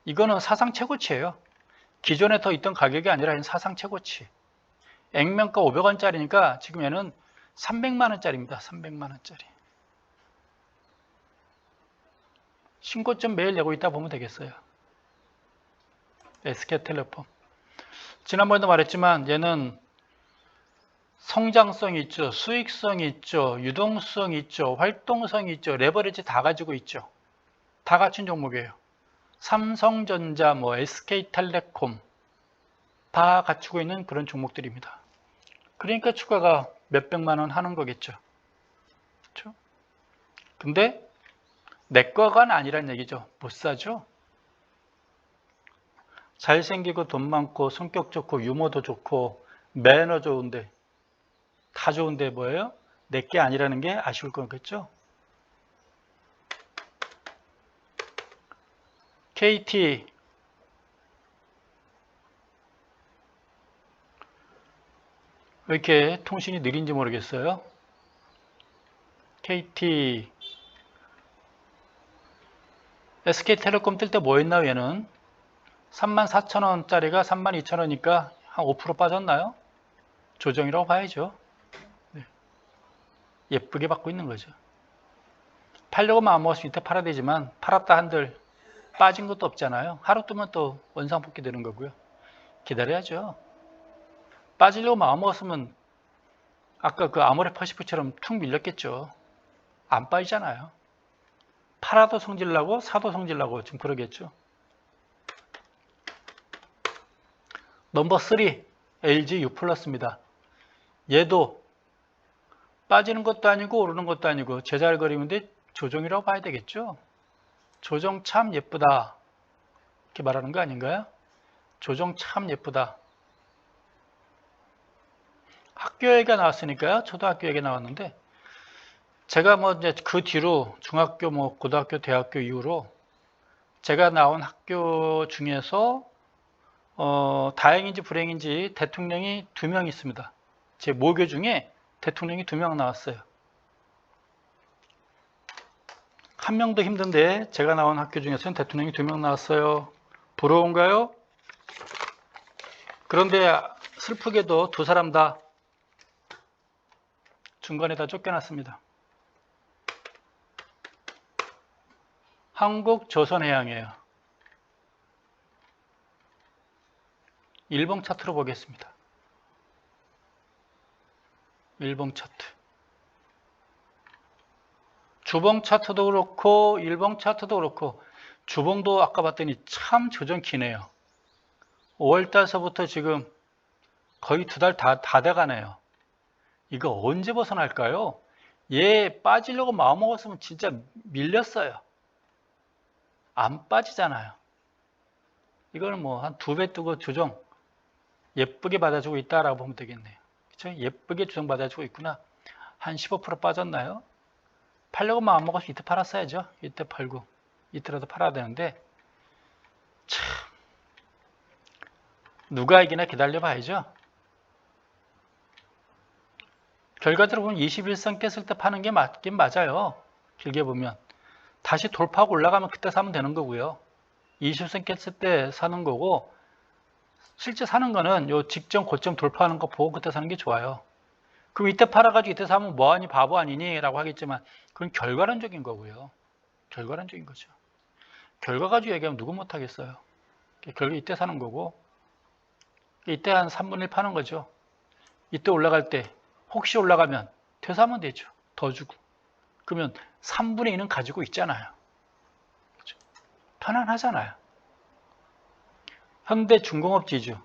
이거는 사상 최고치예요. 기존에 더 있던 가격이 아니라 사상 최고치. 액면가 500원짜리니까 지금 얘는 300만 원짜리입니다. 300만 원짜리. 신고점 매일 내고 있다 보면 되겠어요. SK텔레콤. 지난번에도 말했지만 얘는 성장성이 있죠. 수익성이 있죠. 유동성이 있죠. 활동성이 있죠. 레버리지 다 가지고 있죠. 다 갖춘 종목이에요. 삼성전자, SK텔레콤 다 갖추고 있는 그런 종목들입니다. 그러니까 주가가 몇백만 원 하는 거겠죠. 그렇죠? 근데 내 거가 아니란 얘기죠. 못 사죠. 잘생기고 돈 많고 성격 좋고 유머도 좋고 매너 좋은데 다 좋은데 뭐예요? 내 게 아니라는 게 아쉬울 거겠죠. KT 왜 이렇게 통신이 느린지 모르겠어요. KT SK텔레콤 뜰 때 뭐 했나 얘는? 34,000원짜리가 32,000원이니까 한 5% 빠졌나요? 조정이라고 봐야죠. 네. 예쁘게 받고 있는 거죠. 팔려고 마음먹었을 때 팔아야 되지만 팔았다 한들 빠진 것도 없잖아요. 하루 뜨면 또 원상복귀 되는 거고요. 기다려야죠. 빠지려고 마음먹었으면 아까 그 아모레퍼시프처럼 툭 밀렸겠죠. 안 빠지잖아요. 팔아도 성질나고 사도 성질나고 지금 그러겠죠. 넘버 3 LG U+입니다. 얘도 빠지는 것도 아니고 오르는 것도 아니고 제잘거리는데 조정이라고 봐야 되겠죠. 조정 참 예쁘다 이렇게 말하는 거 아닌가요? 조정 참 예쁘다. 학교 얘기가 나왔으니까요. 초등학교 얘기 나왔는데 제가 뭐 이제 그 뒤로 중학교 뭐 고등학교 대학교 이후로 제가 나온 학교 중에서 다행인지 불행인지 대통령이 2명 있습니다. 제 모교 중에 대통령이 2명 나왔어요. 한 명도 힘든데 제가 나온 학교 중에서는 대통령이 2명 나왔어요. 부러운가요? 그런데 슬프게도 2사람 다 중간에 다 쫓겨났습니다. 한국조선해양이에요. 일봉 차트로 보겠습니다. 일봉 차트. 주봉 차트도 그렇고 일봉 차트도 그렇고 주봉도 아까 봤더니 참 조정 기네요. 5월달서부터 지금 거의 2달 다 돼가네요. 이거 언제 벗어날까요? 얘 빠지려고 마음먹었으면 진짜 밀렸어요. 안 빠지잖아요. 이거는 뭐 한 2배 뜨고 조정 예쁘게 받아주고 있다라고 보면 되겠네요. 그렇죠? 예쁘게 조정 받아주고 있구나. 한 15% 빠졌나요? 팔려고 마음먹어서 이때 팔았어야죠. 이때 팔고 이때라도 팔아야 되는데 참 누가 이기나 기다려 봐야죠. 결과적으로 보면 21선 깼을 때 파는 게 맞긴 맞아요. 길게 보면 다시 돌파하고 올라가면 그때 사면 되는 거고요. 20선 깼을 때 사는 거고 실제 사는 거는 요 직전 고점 돌파하는 거 보고 그때 사는 게 좋아요. 그럼 이때 팔아가지고 이때 사면 뭐하니 바보 아니니 라고 하겠지만 그건 결과론적인 거고요. 결과론적인 거죠. 결과 가지고 얘기하면 누구 못하겠어요. 결국 이때 사는 거고 이때 한 3분의 1 파는 거죠. 이때 올라갈 때 혹시 올라가면 퇴사하면 되죠. 더 주고. 그러면 3분의 2는 가지고 있잖아요. 그렇죠? 편안하잖아요. 현대중공업 지주.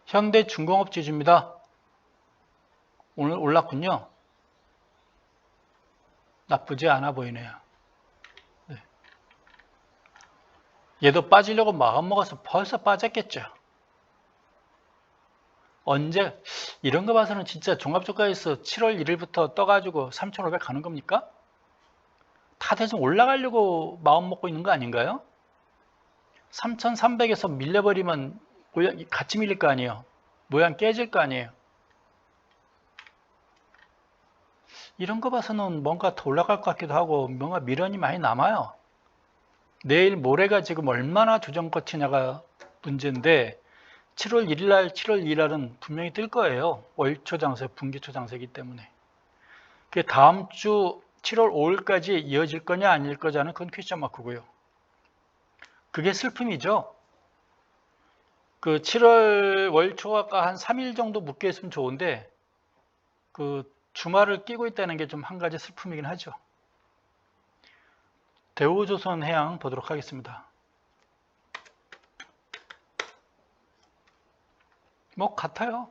현대중공업 지주입니다. 오늘 올랐군요. 나쁘지 않아 보이네요. 네. 얘도 빠지려고 마음먹어서 벌써 빠졌겠죠. 언제 이런 거 봐서는 진짜 종합주가에서 7월 1일부터 떠가지고 3,500 가는 겁니까? 다 대충 올라가려고 마음 먹고 있는 거 아닌가요? 3,300에서 밀려버리면 같이 밀릴 거 아니에요. 모양 깨질 거 아니에요. 이런 거 봐서는 뭔가 더 올라갈 것 같기도 하고 뭔가 미련이 많이 남아요. 내일 모레가 지금 얼마나 조정 거치냐가 문제인데 7월 1일날 7월 2일날은 분명히 뜰 거예요. 월초 장세, 분기초 장세이기 때문에. 그게 다음 주 7월 5일까지 이어질 거냐 아닐 거냐는 그건 퀘스천 마크고요. 그게 슬픔이죠. 그 7월 월초가 한 3일 정도 묶여 있으면 좋은데 그 주말을 끼고 있다는 게 좀 한 가지 슬픔이긴 하죠. 대우조선해양 보도록 하겠습니다. 뭐 같아요.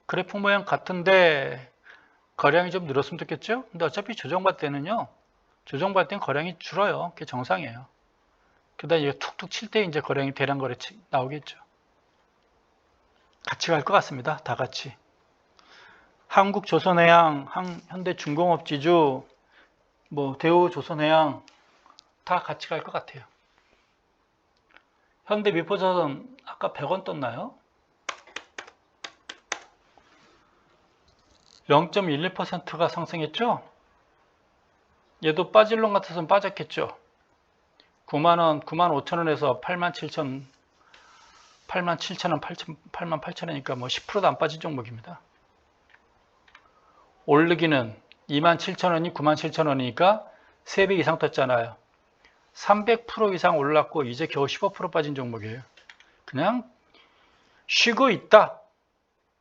그래프 모양 같은데 거량이 좀 늘었으면 좋겠죠? 근데 어차피 조정받을 때는요. 조정받을 때는 거량이 줄어요. 그게 정상이에요. 그다음에 이게 툭툭 칠 때 이제 거량이 대량 거래 나오겠죠. 같이 갈 것 같습니다. 다 같이. 한국조선해양, 현대중공업지주, 뭐 대우조선해양 다 같이 갈 것 같아요. 현대미포조선 아까 100원 떴나요? 0.11%가 상승했죠? 얘도 빠질 놈 같아서는 빠졌겠죠? 9만원, 95,000원에서 87,000원, 88,000원이니까 뭐 10%도 안 빠진 종목입니다. 오르기는 27,000원이 97,000원이니까 3배 이상 떴잖아요. 300% 이상 올랐고 이제 겨우 15% 빠진 종목이에요. 그냥 쉬고 있다.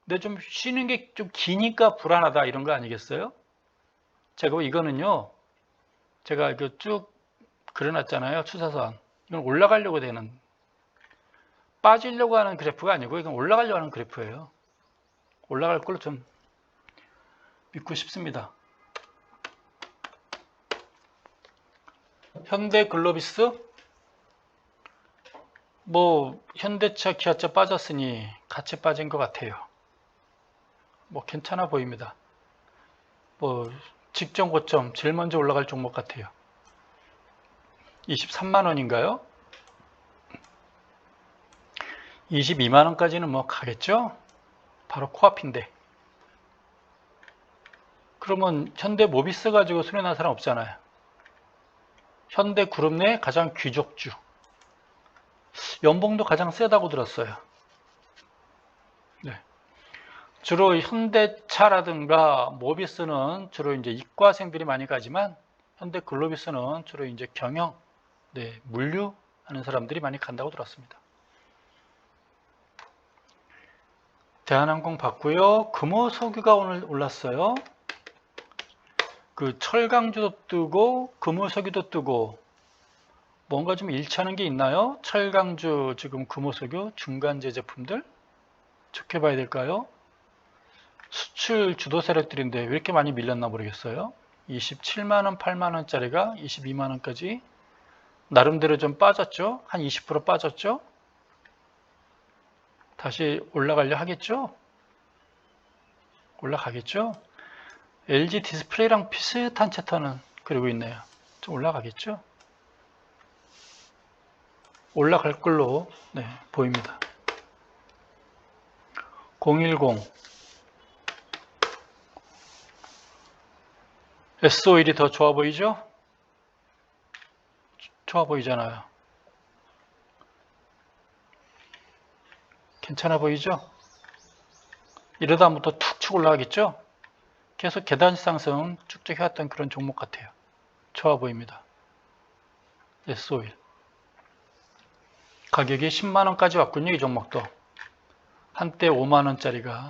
근데 좀 쉬는 게 좀 기니까 불안하다 이런 거 아니겠어요? 제가 이거는요. 제가 이거 쭉 그려놨잖아요. 추세선. 이건 올라가려고 되는, 빠지려고 하는 그래프가 아니고 이건 올라가려고 하는 그래프예요. 올라갈 걸로 좀 믿고 싶습니다. 현대글로비스, 뭐 현대차, 기아차 빠졌으니 같이 빠진 것 같아요. 뭐 괜찮아 보입니다. 뭐 직전 고점 제일 먼저 올라갈 종목 같아요. 23만원인가요? 22만원까지는 뭐 가겠죠? 바로 코앞인데. 그러면 현대모비스 가지고 손해난 사람 없잖아요. 현대그룹 내 가장 귀족주. 연봉도 가장 세다고 들었어요. 네. 주로 현대차라든가 모비스는 주로 이제 이과생들이 많이 가지만 현대글로비스는 주로 이제 경영, 네, 물류 하는 사람들이 많이 간다고 들었습니다. 대한항공 봤고요. 금호석유가 오늘 올랐어요. 그 철강주도 뜨고 금호석유도 뜨고 뭔가 좀 일치하는 게 있나요? 철강주, 지금 금호석유, 중간재 제품들 좋게 봐야 될까요? 수출 주도 세력들인데 왜 이렇게 많이 밀렸나 모르겠어요. 27만원, 8만원짜리가 22만원까지 나름대로 좀 빠졌죠? 한 20% 빠졌죠? 다시 올라가려 하겠죠? 올라가겠죠? LG 디스플레이랑 비슷한 채터는 그리고 있네요. 좀 올라가겠죠? 올라갈 걸로 네, 보입니다. 010 S51이 더 좋아 보이죠? 좋아 보이잖아요. 괜찮아 보이죠? 이러다부터 툭 치고 올라가겠죠? 계속 계단 상승 쭉쭉 해왔던 그런 종목 같아요. 좋아 보입니다. S51 가격이 10만원까지 왔군요. 이 종목도 한때 5만원짜리가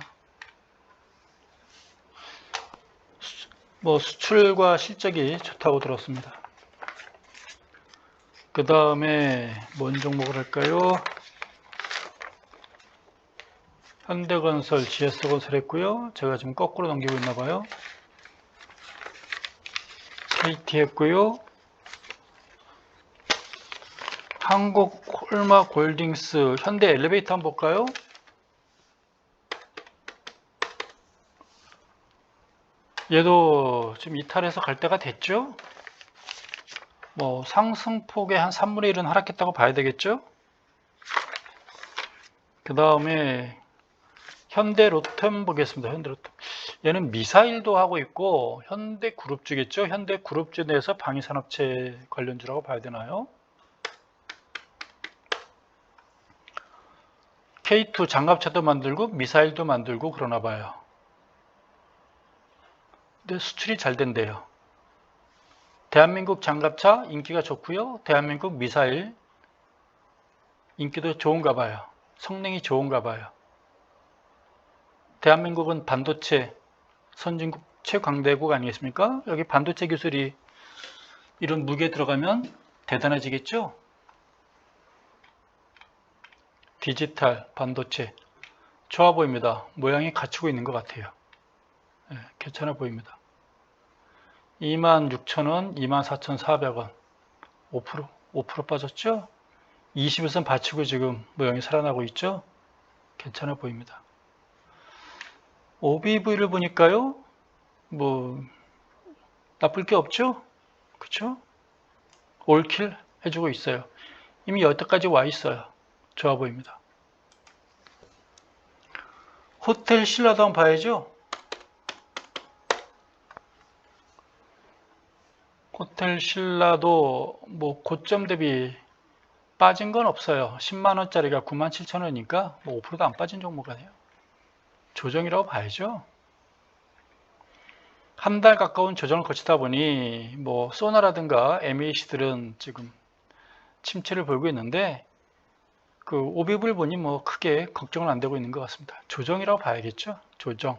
뭐 수출과 실적이 좋다고 들었습니다. 그 다음에 뭔 종목을 할까요? 현대건설, GS건설 했고요. 제가 지금 거꾸로 넘기고 있나 봐요. KT 했고요. 한국콜마골딩스, 현대 엘리베이터 한번 볼까요? 얘도 지금 이탈해서 갈 때가 됐죠? 뭐 상승폭의 한 3분의 1은 하락했다고 봐야 되겠죠? 그 다음에 현대로템 보겠습니다. 현대로템. 얘는 미사일도 하고 있고 현대그룹주겠죠? 현대그룹주 내에서 방위산업체 관련주라고 봐야 되나요? K2 장갑차도 만들고 미사일도 만들고 그러나 봐요. 근데 수출이 잘 된대요. 대한민국 장갑차 인기가 좋고요. 대한민국 미사일 인기도 좋은가 봐요. 성능이 좋은가 봐요. 대한민국은 반도체 선진국 최강대국 아니겠습니까? 여기 반도체 기술이 이런 무게에 들어가면 대단해지겠죠? 디지털, 반도체 좋아 보입니다. 모양이 갖추고 있는 것 같아요. 네, 괜찮아 보입니다. 26,000원, 24,400원 5% 빠졌죠? 21선 받치고 지금 모양이 살아나고 있죠? 괜찮아 보입니다. OBV를 보니까요, 뭐 나쁠 게 없죠? 그쵸? 올킬 해주고 있어요. 이미 여기까지 와 있어요. 좋아 보입니다. 호텔 신라도 한번 봐야죠. 호텔 신라도 뭐 고점 대비 빠진 건 없어요. 10만 원짜리가 97,000원이니까 뭐 5%도 안 빠진 종목이 아니에요. 조정이라고 봐야죠. 한 달 가까운 조정을 거치다 보니 뭐 소나라든가 MAC들은 지금 침체를 보이고 있는데 그 오비블 보니 뭐 크게 걱정은 안 되고 있는 것 같습니다. 조정이라고 봐야겠죠. 조정.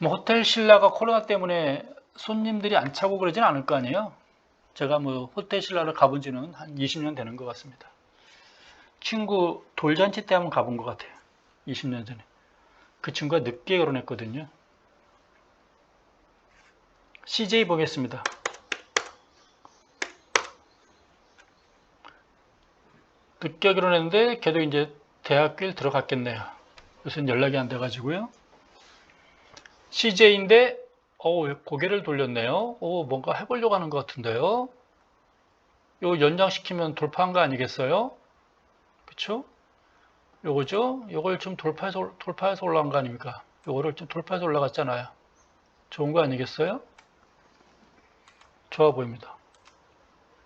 뭐 호텔 신라가 코로나 때문에 손님들이 안 차고 그러진 않을 거 아니에요. 제가 뭐 호텔 신라를 가본 지는 한 20년 되는 것 같습니다. 친구 돌잔치 때 한번 가본 것 같아요. 20년 전에. 그 친구가 늦게 결혼했거든요. CJ 보겠습니다. 늦게 결혼했는데 걔도 이제 대학교에 들어갔겠네요. 요새는 연락이 안 돼가지고요. CJ인데 고개를 돌렸네요. 뭔가 해보려고 하는 것 같은데요. 요 연장시키면 돌파한 거 아니겠어요? 그쵸? 요거죠? 요걸 좀 돌파해서 올라간 거 아닙니까? 요거를 좀 돌파해서 올라갔잖아요. 좋은 거 아니겠어요? 좋아 보입니다.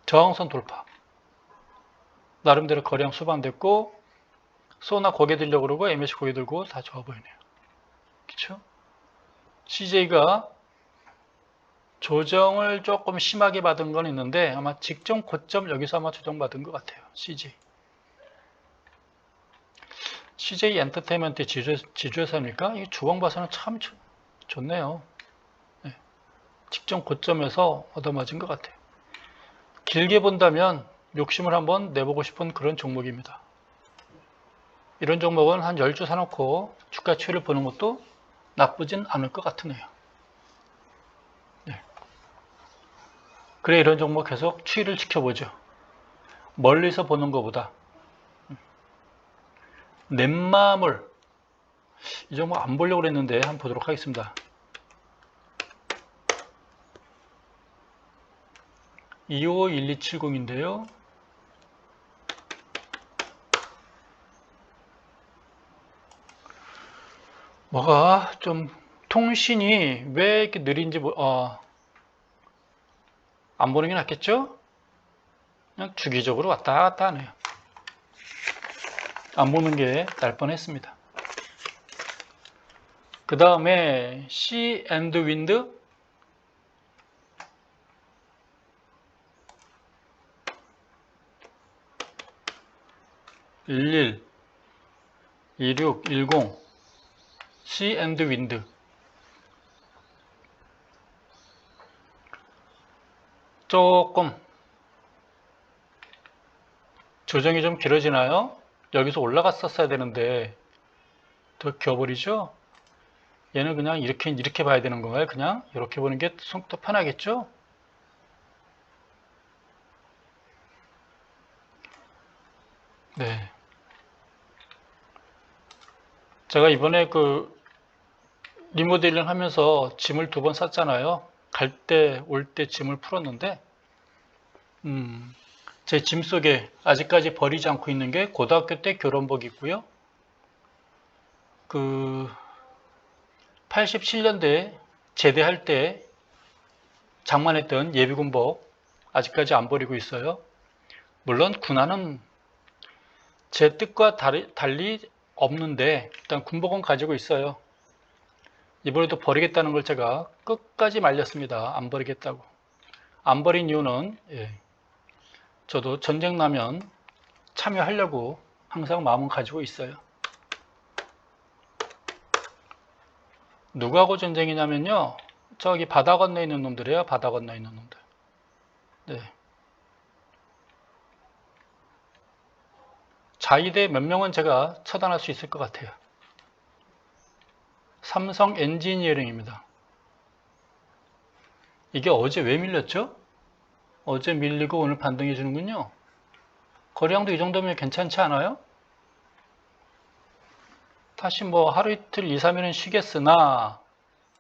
저항선 돌파. 나름대로 거래량 수반됐고, 소나 고개 들려고 그러고, MAC 고개 들고 다 좋아 보이네요. 그쵸? CJ가 조정을 조금 심하게 받은 건 있는데, 아마 직전 고점 여기서 아마 조정받은 것 같아요. CJ 엔터테인먼트 지주회사입니까? 이 주봉 봐서는 참 좋네요. 네. 직전 고점에서 얻어맞은 것 같아요. 길게 본다면 욕심을 한번 내보고 싶은 그런 종목입니다. 이런 종목은 한 10주 사놓고 주가 추이를 보는 것도 나쁘진 않을 것 같으네요. 네. 그래 이런 종목 계속 추이를 지켜보죠. 멀리서 보는 것보다. 넷마물 이 종목 안 보려고 그랬는데 한번 보도록 하겠습니다. 251270인데요. 뭐가 좀 통신이 왜 이렇게 느린지 안 보는 게 낫겠죠? 그냥 주기적으로 왔다 갔다 하네요. 안 보는 게 날 뻔했습니다. 그 다음에 씨 앤드 윈드 11 26 10 씨 앤드 윈드 조금 조정이 좀 길어지나요? 여기서 올라갔었어야 되는데 더 기어버리죠? 얘는 그냥 이렇게 봐야 되는 건가요? 그냥 이렇게 보는 게 더 편하겠죠? 네. 제가 이번에 그 리모델링 하면서 짐을 2번 쌌잖아요. 갈 때, 올 때 짐을 풀었는데, 제 짐 속에 아직까지 버리지 않고 있는 게 고등학교 때 교련복 있고요. 그 87년대 제대할 때 장만했던 예비군복 아직까지 안 버리고 있어요. 물론 군화는 제 뜻과 달리 없는데 일단 군복은 가지고 있어요. 이번에도 버리겠다는 걸 제가 끝까지 말렸습니다. 안 버리겠다고. 안 버린 이유는 저도 전쟁 나면 참여하려고 항상 마음은 가지고 있어요. 누구하고 전쟁이냐면요. 저기 바다 건너에 있는 놈들이에요. 바다 건너에 있는 놈들. 네. 자위대 몇 명은 제가 처단할 수 있을 것 같아요. 삼성 엔지니어링입니다. 이게 어제 왜 밀렸죠? 어제 밀리고 오늘 반등해 주는군요. 거래량도 이 정도면 괜찮지 않아요? 다시 뭐 하루 이틀 2, 3일은 쉬겠으나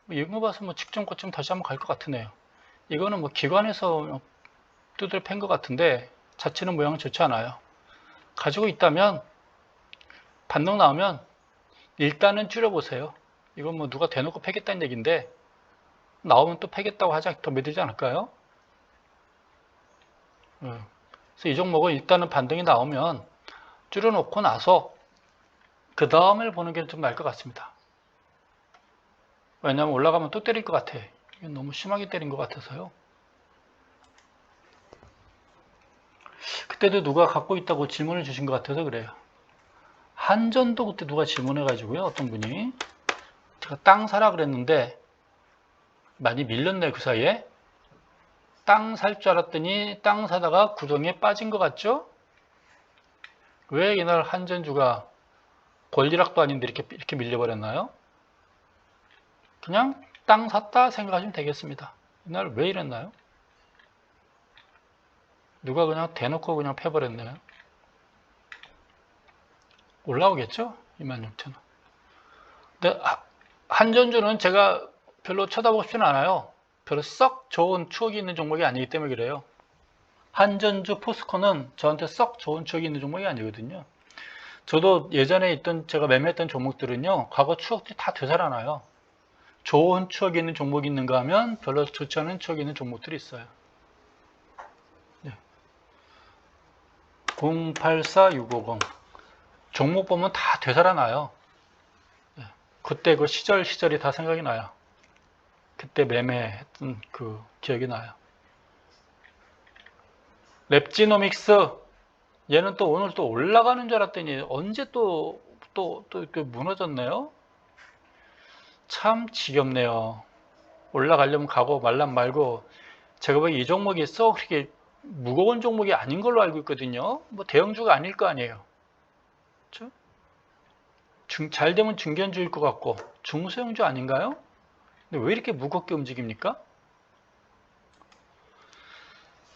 이거 봐서 뭐 직전 고점 다시 한번 갈 것 같으네요. 이거는 뭐 기관에서 두들 팬 것 같은데 자체는 모양은 좋지 않아요. 가지고 있다면 반등 나오면 일단은 줄여보세요. 이건 뭐 누가 대놓고 패겠다는 얘기인데 나오면 또 패겠다고 하지 더 믿지 않을까요? 그래서 이 종목은 일단은 반등이 나오면 줄여놓고 나서 그 다음을 보는 게 좀 나을 것 같습니다. 왜냐하면 올라가면 또 때릴 것 같아. 이건 너무 심하게 때린 것 같아서요. 그때도 누가 갖고 있다고 질문을 주신 것 같아서 그래요. 한전도 그때 누가 질문해가지고요. 어떤 분이 제가 땅 사라 그랬는데 많이 밀렸네요. 그 사이에. 땅 살 줄 알았더니 땅 사다가 구덩이에 빠진 것 같죠? 왜 이날 한전주가 권리락도 아닌데 이렇게 밀려버렸나요? 그냥 땅 샀다 생각하시면 되겠습니다. 이날 왜 이랬나요? 누가 그냥 대놓고 그냥 패버렸네요. 올라오겠죠? 26,000원. 근데 한전주는 제가 별로 쳐다보고 싶지는 않아요. 별로 썩 좋은 추억이 있는 종목이 아니기 때문에 그래요. 한전주, 포스코는 저한테 썩 좋은 추억이 있는 종목이 아니거든요. 저도 예전에 제가 매매했던 종목들은요, 과거 추억들이 다 되살아나요. 좋은 추억이 있는 종목이 있는가 하면 별로 좋지 않은 추억이 있는 종목들이 있어요. 네. 084650 종목 보면 다 되살아나요. 네. 그때 그 시절이 다 생각이 나요. 그때 매매했던 그 기억이 나요. 랩지노믹스 얘는 또 오늘 또 올라가는 줄 알았더니 언제 또 이렇게 무너졌네요. 참 지겹네요. 올라가려면 가고 말란 말고 제가 보기에 이 종목이 썩 그렇게 무거운 종목이 아닌 걸로 알고 있거든요. 뭐 대형주가 아닐 거 아니에요. 그렇죠? 잘 되면 중견주일 것 같고 중소형주 아닌가요? 근데 왜 이렇게 무겁게 움직입니까?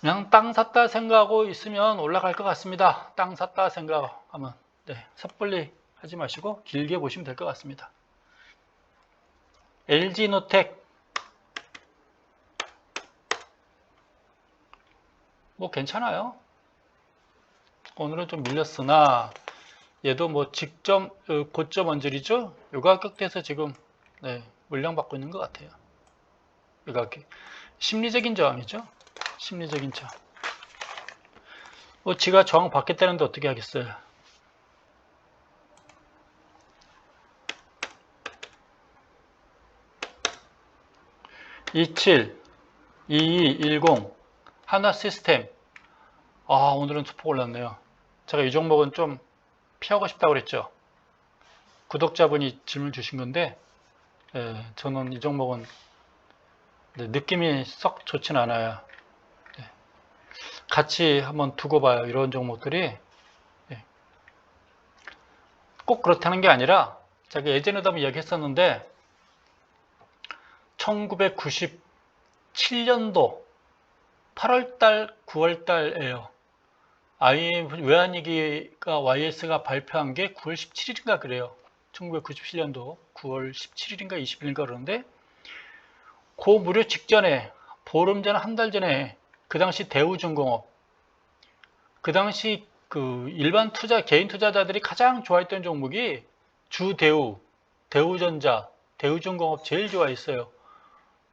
그냥 땅 샀다 생각하고 있으면 올라갈 것 같습니다. 땅 샀다 생각하면 섣불리 하지 마시고 길게 보시면 될 것 같습니다. LG노텍 뭐 괜찮아요. 오늘은 좀 밀렸으나 얘도 뭐 직점 고점 언저리죠. 요 가격대에서 지금 물량받고 있는 것 같아요. 요 가격 심리적인 저항이죠. 심리적인 저항. 뭐 지가 저항 받겠다는데 어떻게 하겠어요. (27) 2210 하나시스템. 오늘은 수폭 올랐네요. 제가 이 종목은 좀 피하고 싶다고 그랬죠. 구독자분이 질문 주신 건데 저는 이 종목은 느낌이 썩 좋진 않아요. 같이 한번 두고 봐요. 이런 종목들이 꼭 그렇다는 게 아니라 제가 예전에도 한번 이야기했었는데 1997년도 8월달 9월달에요. 외환위기가 YS가 발표한 게 9월 17일인가 그래요. 1997년도 9월 17일인가 20일인가 그러는데 그 무려 직전에 보름 전 한 달 전에 그 당시 대우중공업 그 당시 그 일반 개인 투자자들이 가장 좋아했던 종목이 주대우, 대우전자, 대우중공업 제일 좋아했어요.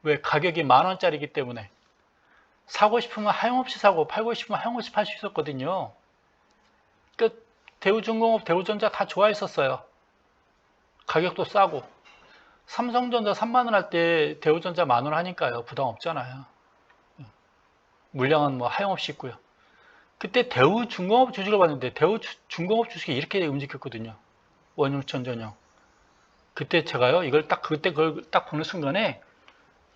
왜? 가격이 10,000원짜리이기 때문에 사고 싶으면 하염없이 사고 팔고 싶으면 하염없이 팔 수 있었거든요. 그러니까 대우중공업, 대우전자 다 좋아했었어요. 가격도 싸고 삼성전자 30,000원 할 때 대우전자 10,000원 하니까요. 부담 없잖아요. 물량은 뭐 하염없이 있고요. 그때 대우중공업 주식을 봤는데 대우중공업 주식이 이렇게 움직였거든요. 원유천 전형. 그때 제가요 그걸 딱 보는 순간에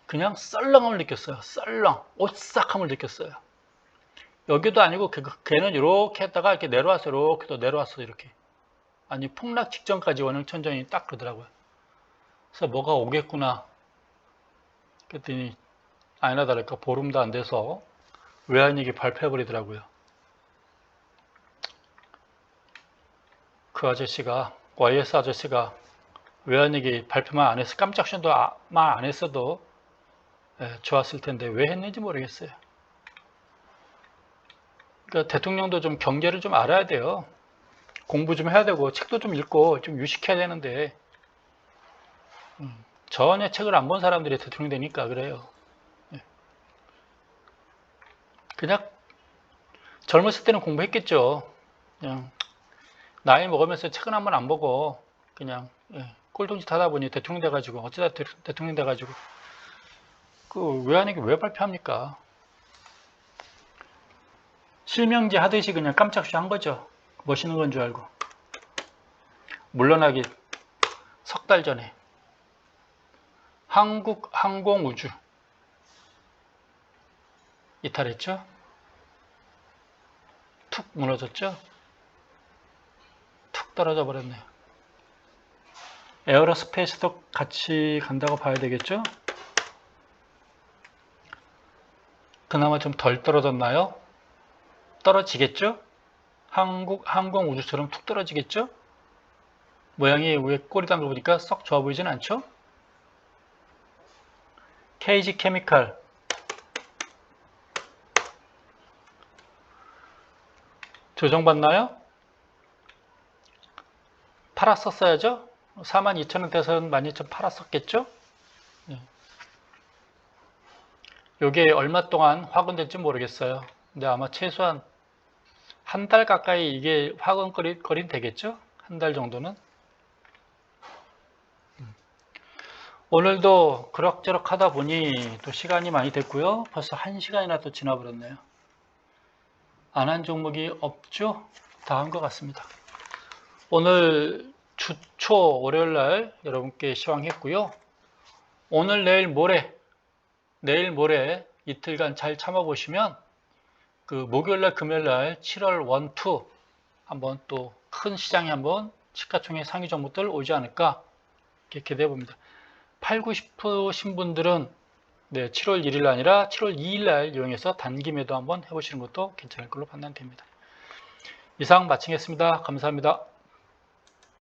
그냥 썰렁함을 느꼈어요. 썰렁, 오싹함을 느꼈어요. 여기도 아니고 걔는 이렇게 했다가 이렇게 내려와서 이렇게 또 내려왔어 이렇게. 아니 폭락 직전까지 원형천전이 딱 그러더라고요. 그래서 뭐가 오겠구나. 그랬더니 아니나 다를까 보름도 안 돼서 외환위기 발표해버리더라고요. 그 아저씨가 YS 아저씨가 외환위기 발표만 안 해서 깜짝 션도만 안 했어도 좋았을 텐데 왜 했는지 모르겠어요. 그러니까 대통령도 좀 경제를 좀 알아야 돼요. 공부 좀 해야 되고 책도 좀 읽고 좀 유식해야 되는데 전혀 책을 안 본 사람들이 대통령 되니까 그래요. 그냥 젊었을 때는 공부했겠죠. 그냥 나이 먹으면서 책은 한 번 안 보고 그냥 꼴통짓 하다 보니 대통령 돼가지고 어쩌다 대통령 돼가지고 그 외환위기 왜 발표합니까? 실명제 하듯이 그냥 깜짝쇼 한 거죠. 멋있는 건 줄 알고. 물러나기 석 달 전에 한국 항공우주 이탈했죠. 툭 무너졌죠. 툭 떨어져 버렸네요. 에어로스페이스도 같이 간다고 봐야 되겠죠. 그나마 좀 덜 떨어졌나요? 떨어지겠죠? 한국 항공우주처럼 툭 떨어지겠죠? 모양이 위에 꼬리 단 거 보니까 썩 좋아 보이진 않죠? KG 케미칼 조정받나요? 팔았었어야죠? 42,000원대에서는 12,000원 팔았었겠죠? 이게 얼마 동안 화근될지 모르겠어요. 근데 아마 최소한 한 달 가까이 이게 화근거리 되겠죠? 한 달 정도는. 오늘도 그럭저럭 하다 보니 또 시간이 많이 됐고요. 벌써 1시간이나 또 지나버렸네요. 안 한 종목이 없죠? 다 한 것 같습니다. 오늘 주초 월요일날 여러분께 시황했고요. 오늘 내일 모레 이틀간 잘 참아보시면 그 목요일날 금요일날 7월 1, 2 한번 또 큰 시장에 한번 시가총액 상위 종목들 오지 않을까 이렇게 기대해 봅니다. 팔고 싶으신 분들은 7월 1일 아니라 7월 2일 날 이용해서 단기 매도 한번 해보시는 것도 괜찮을 걸로 판단됩니다. 이상 마치겠습니다. 감사합니다.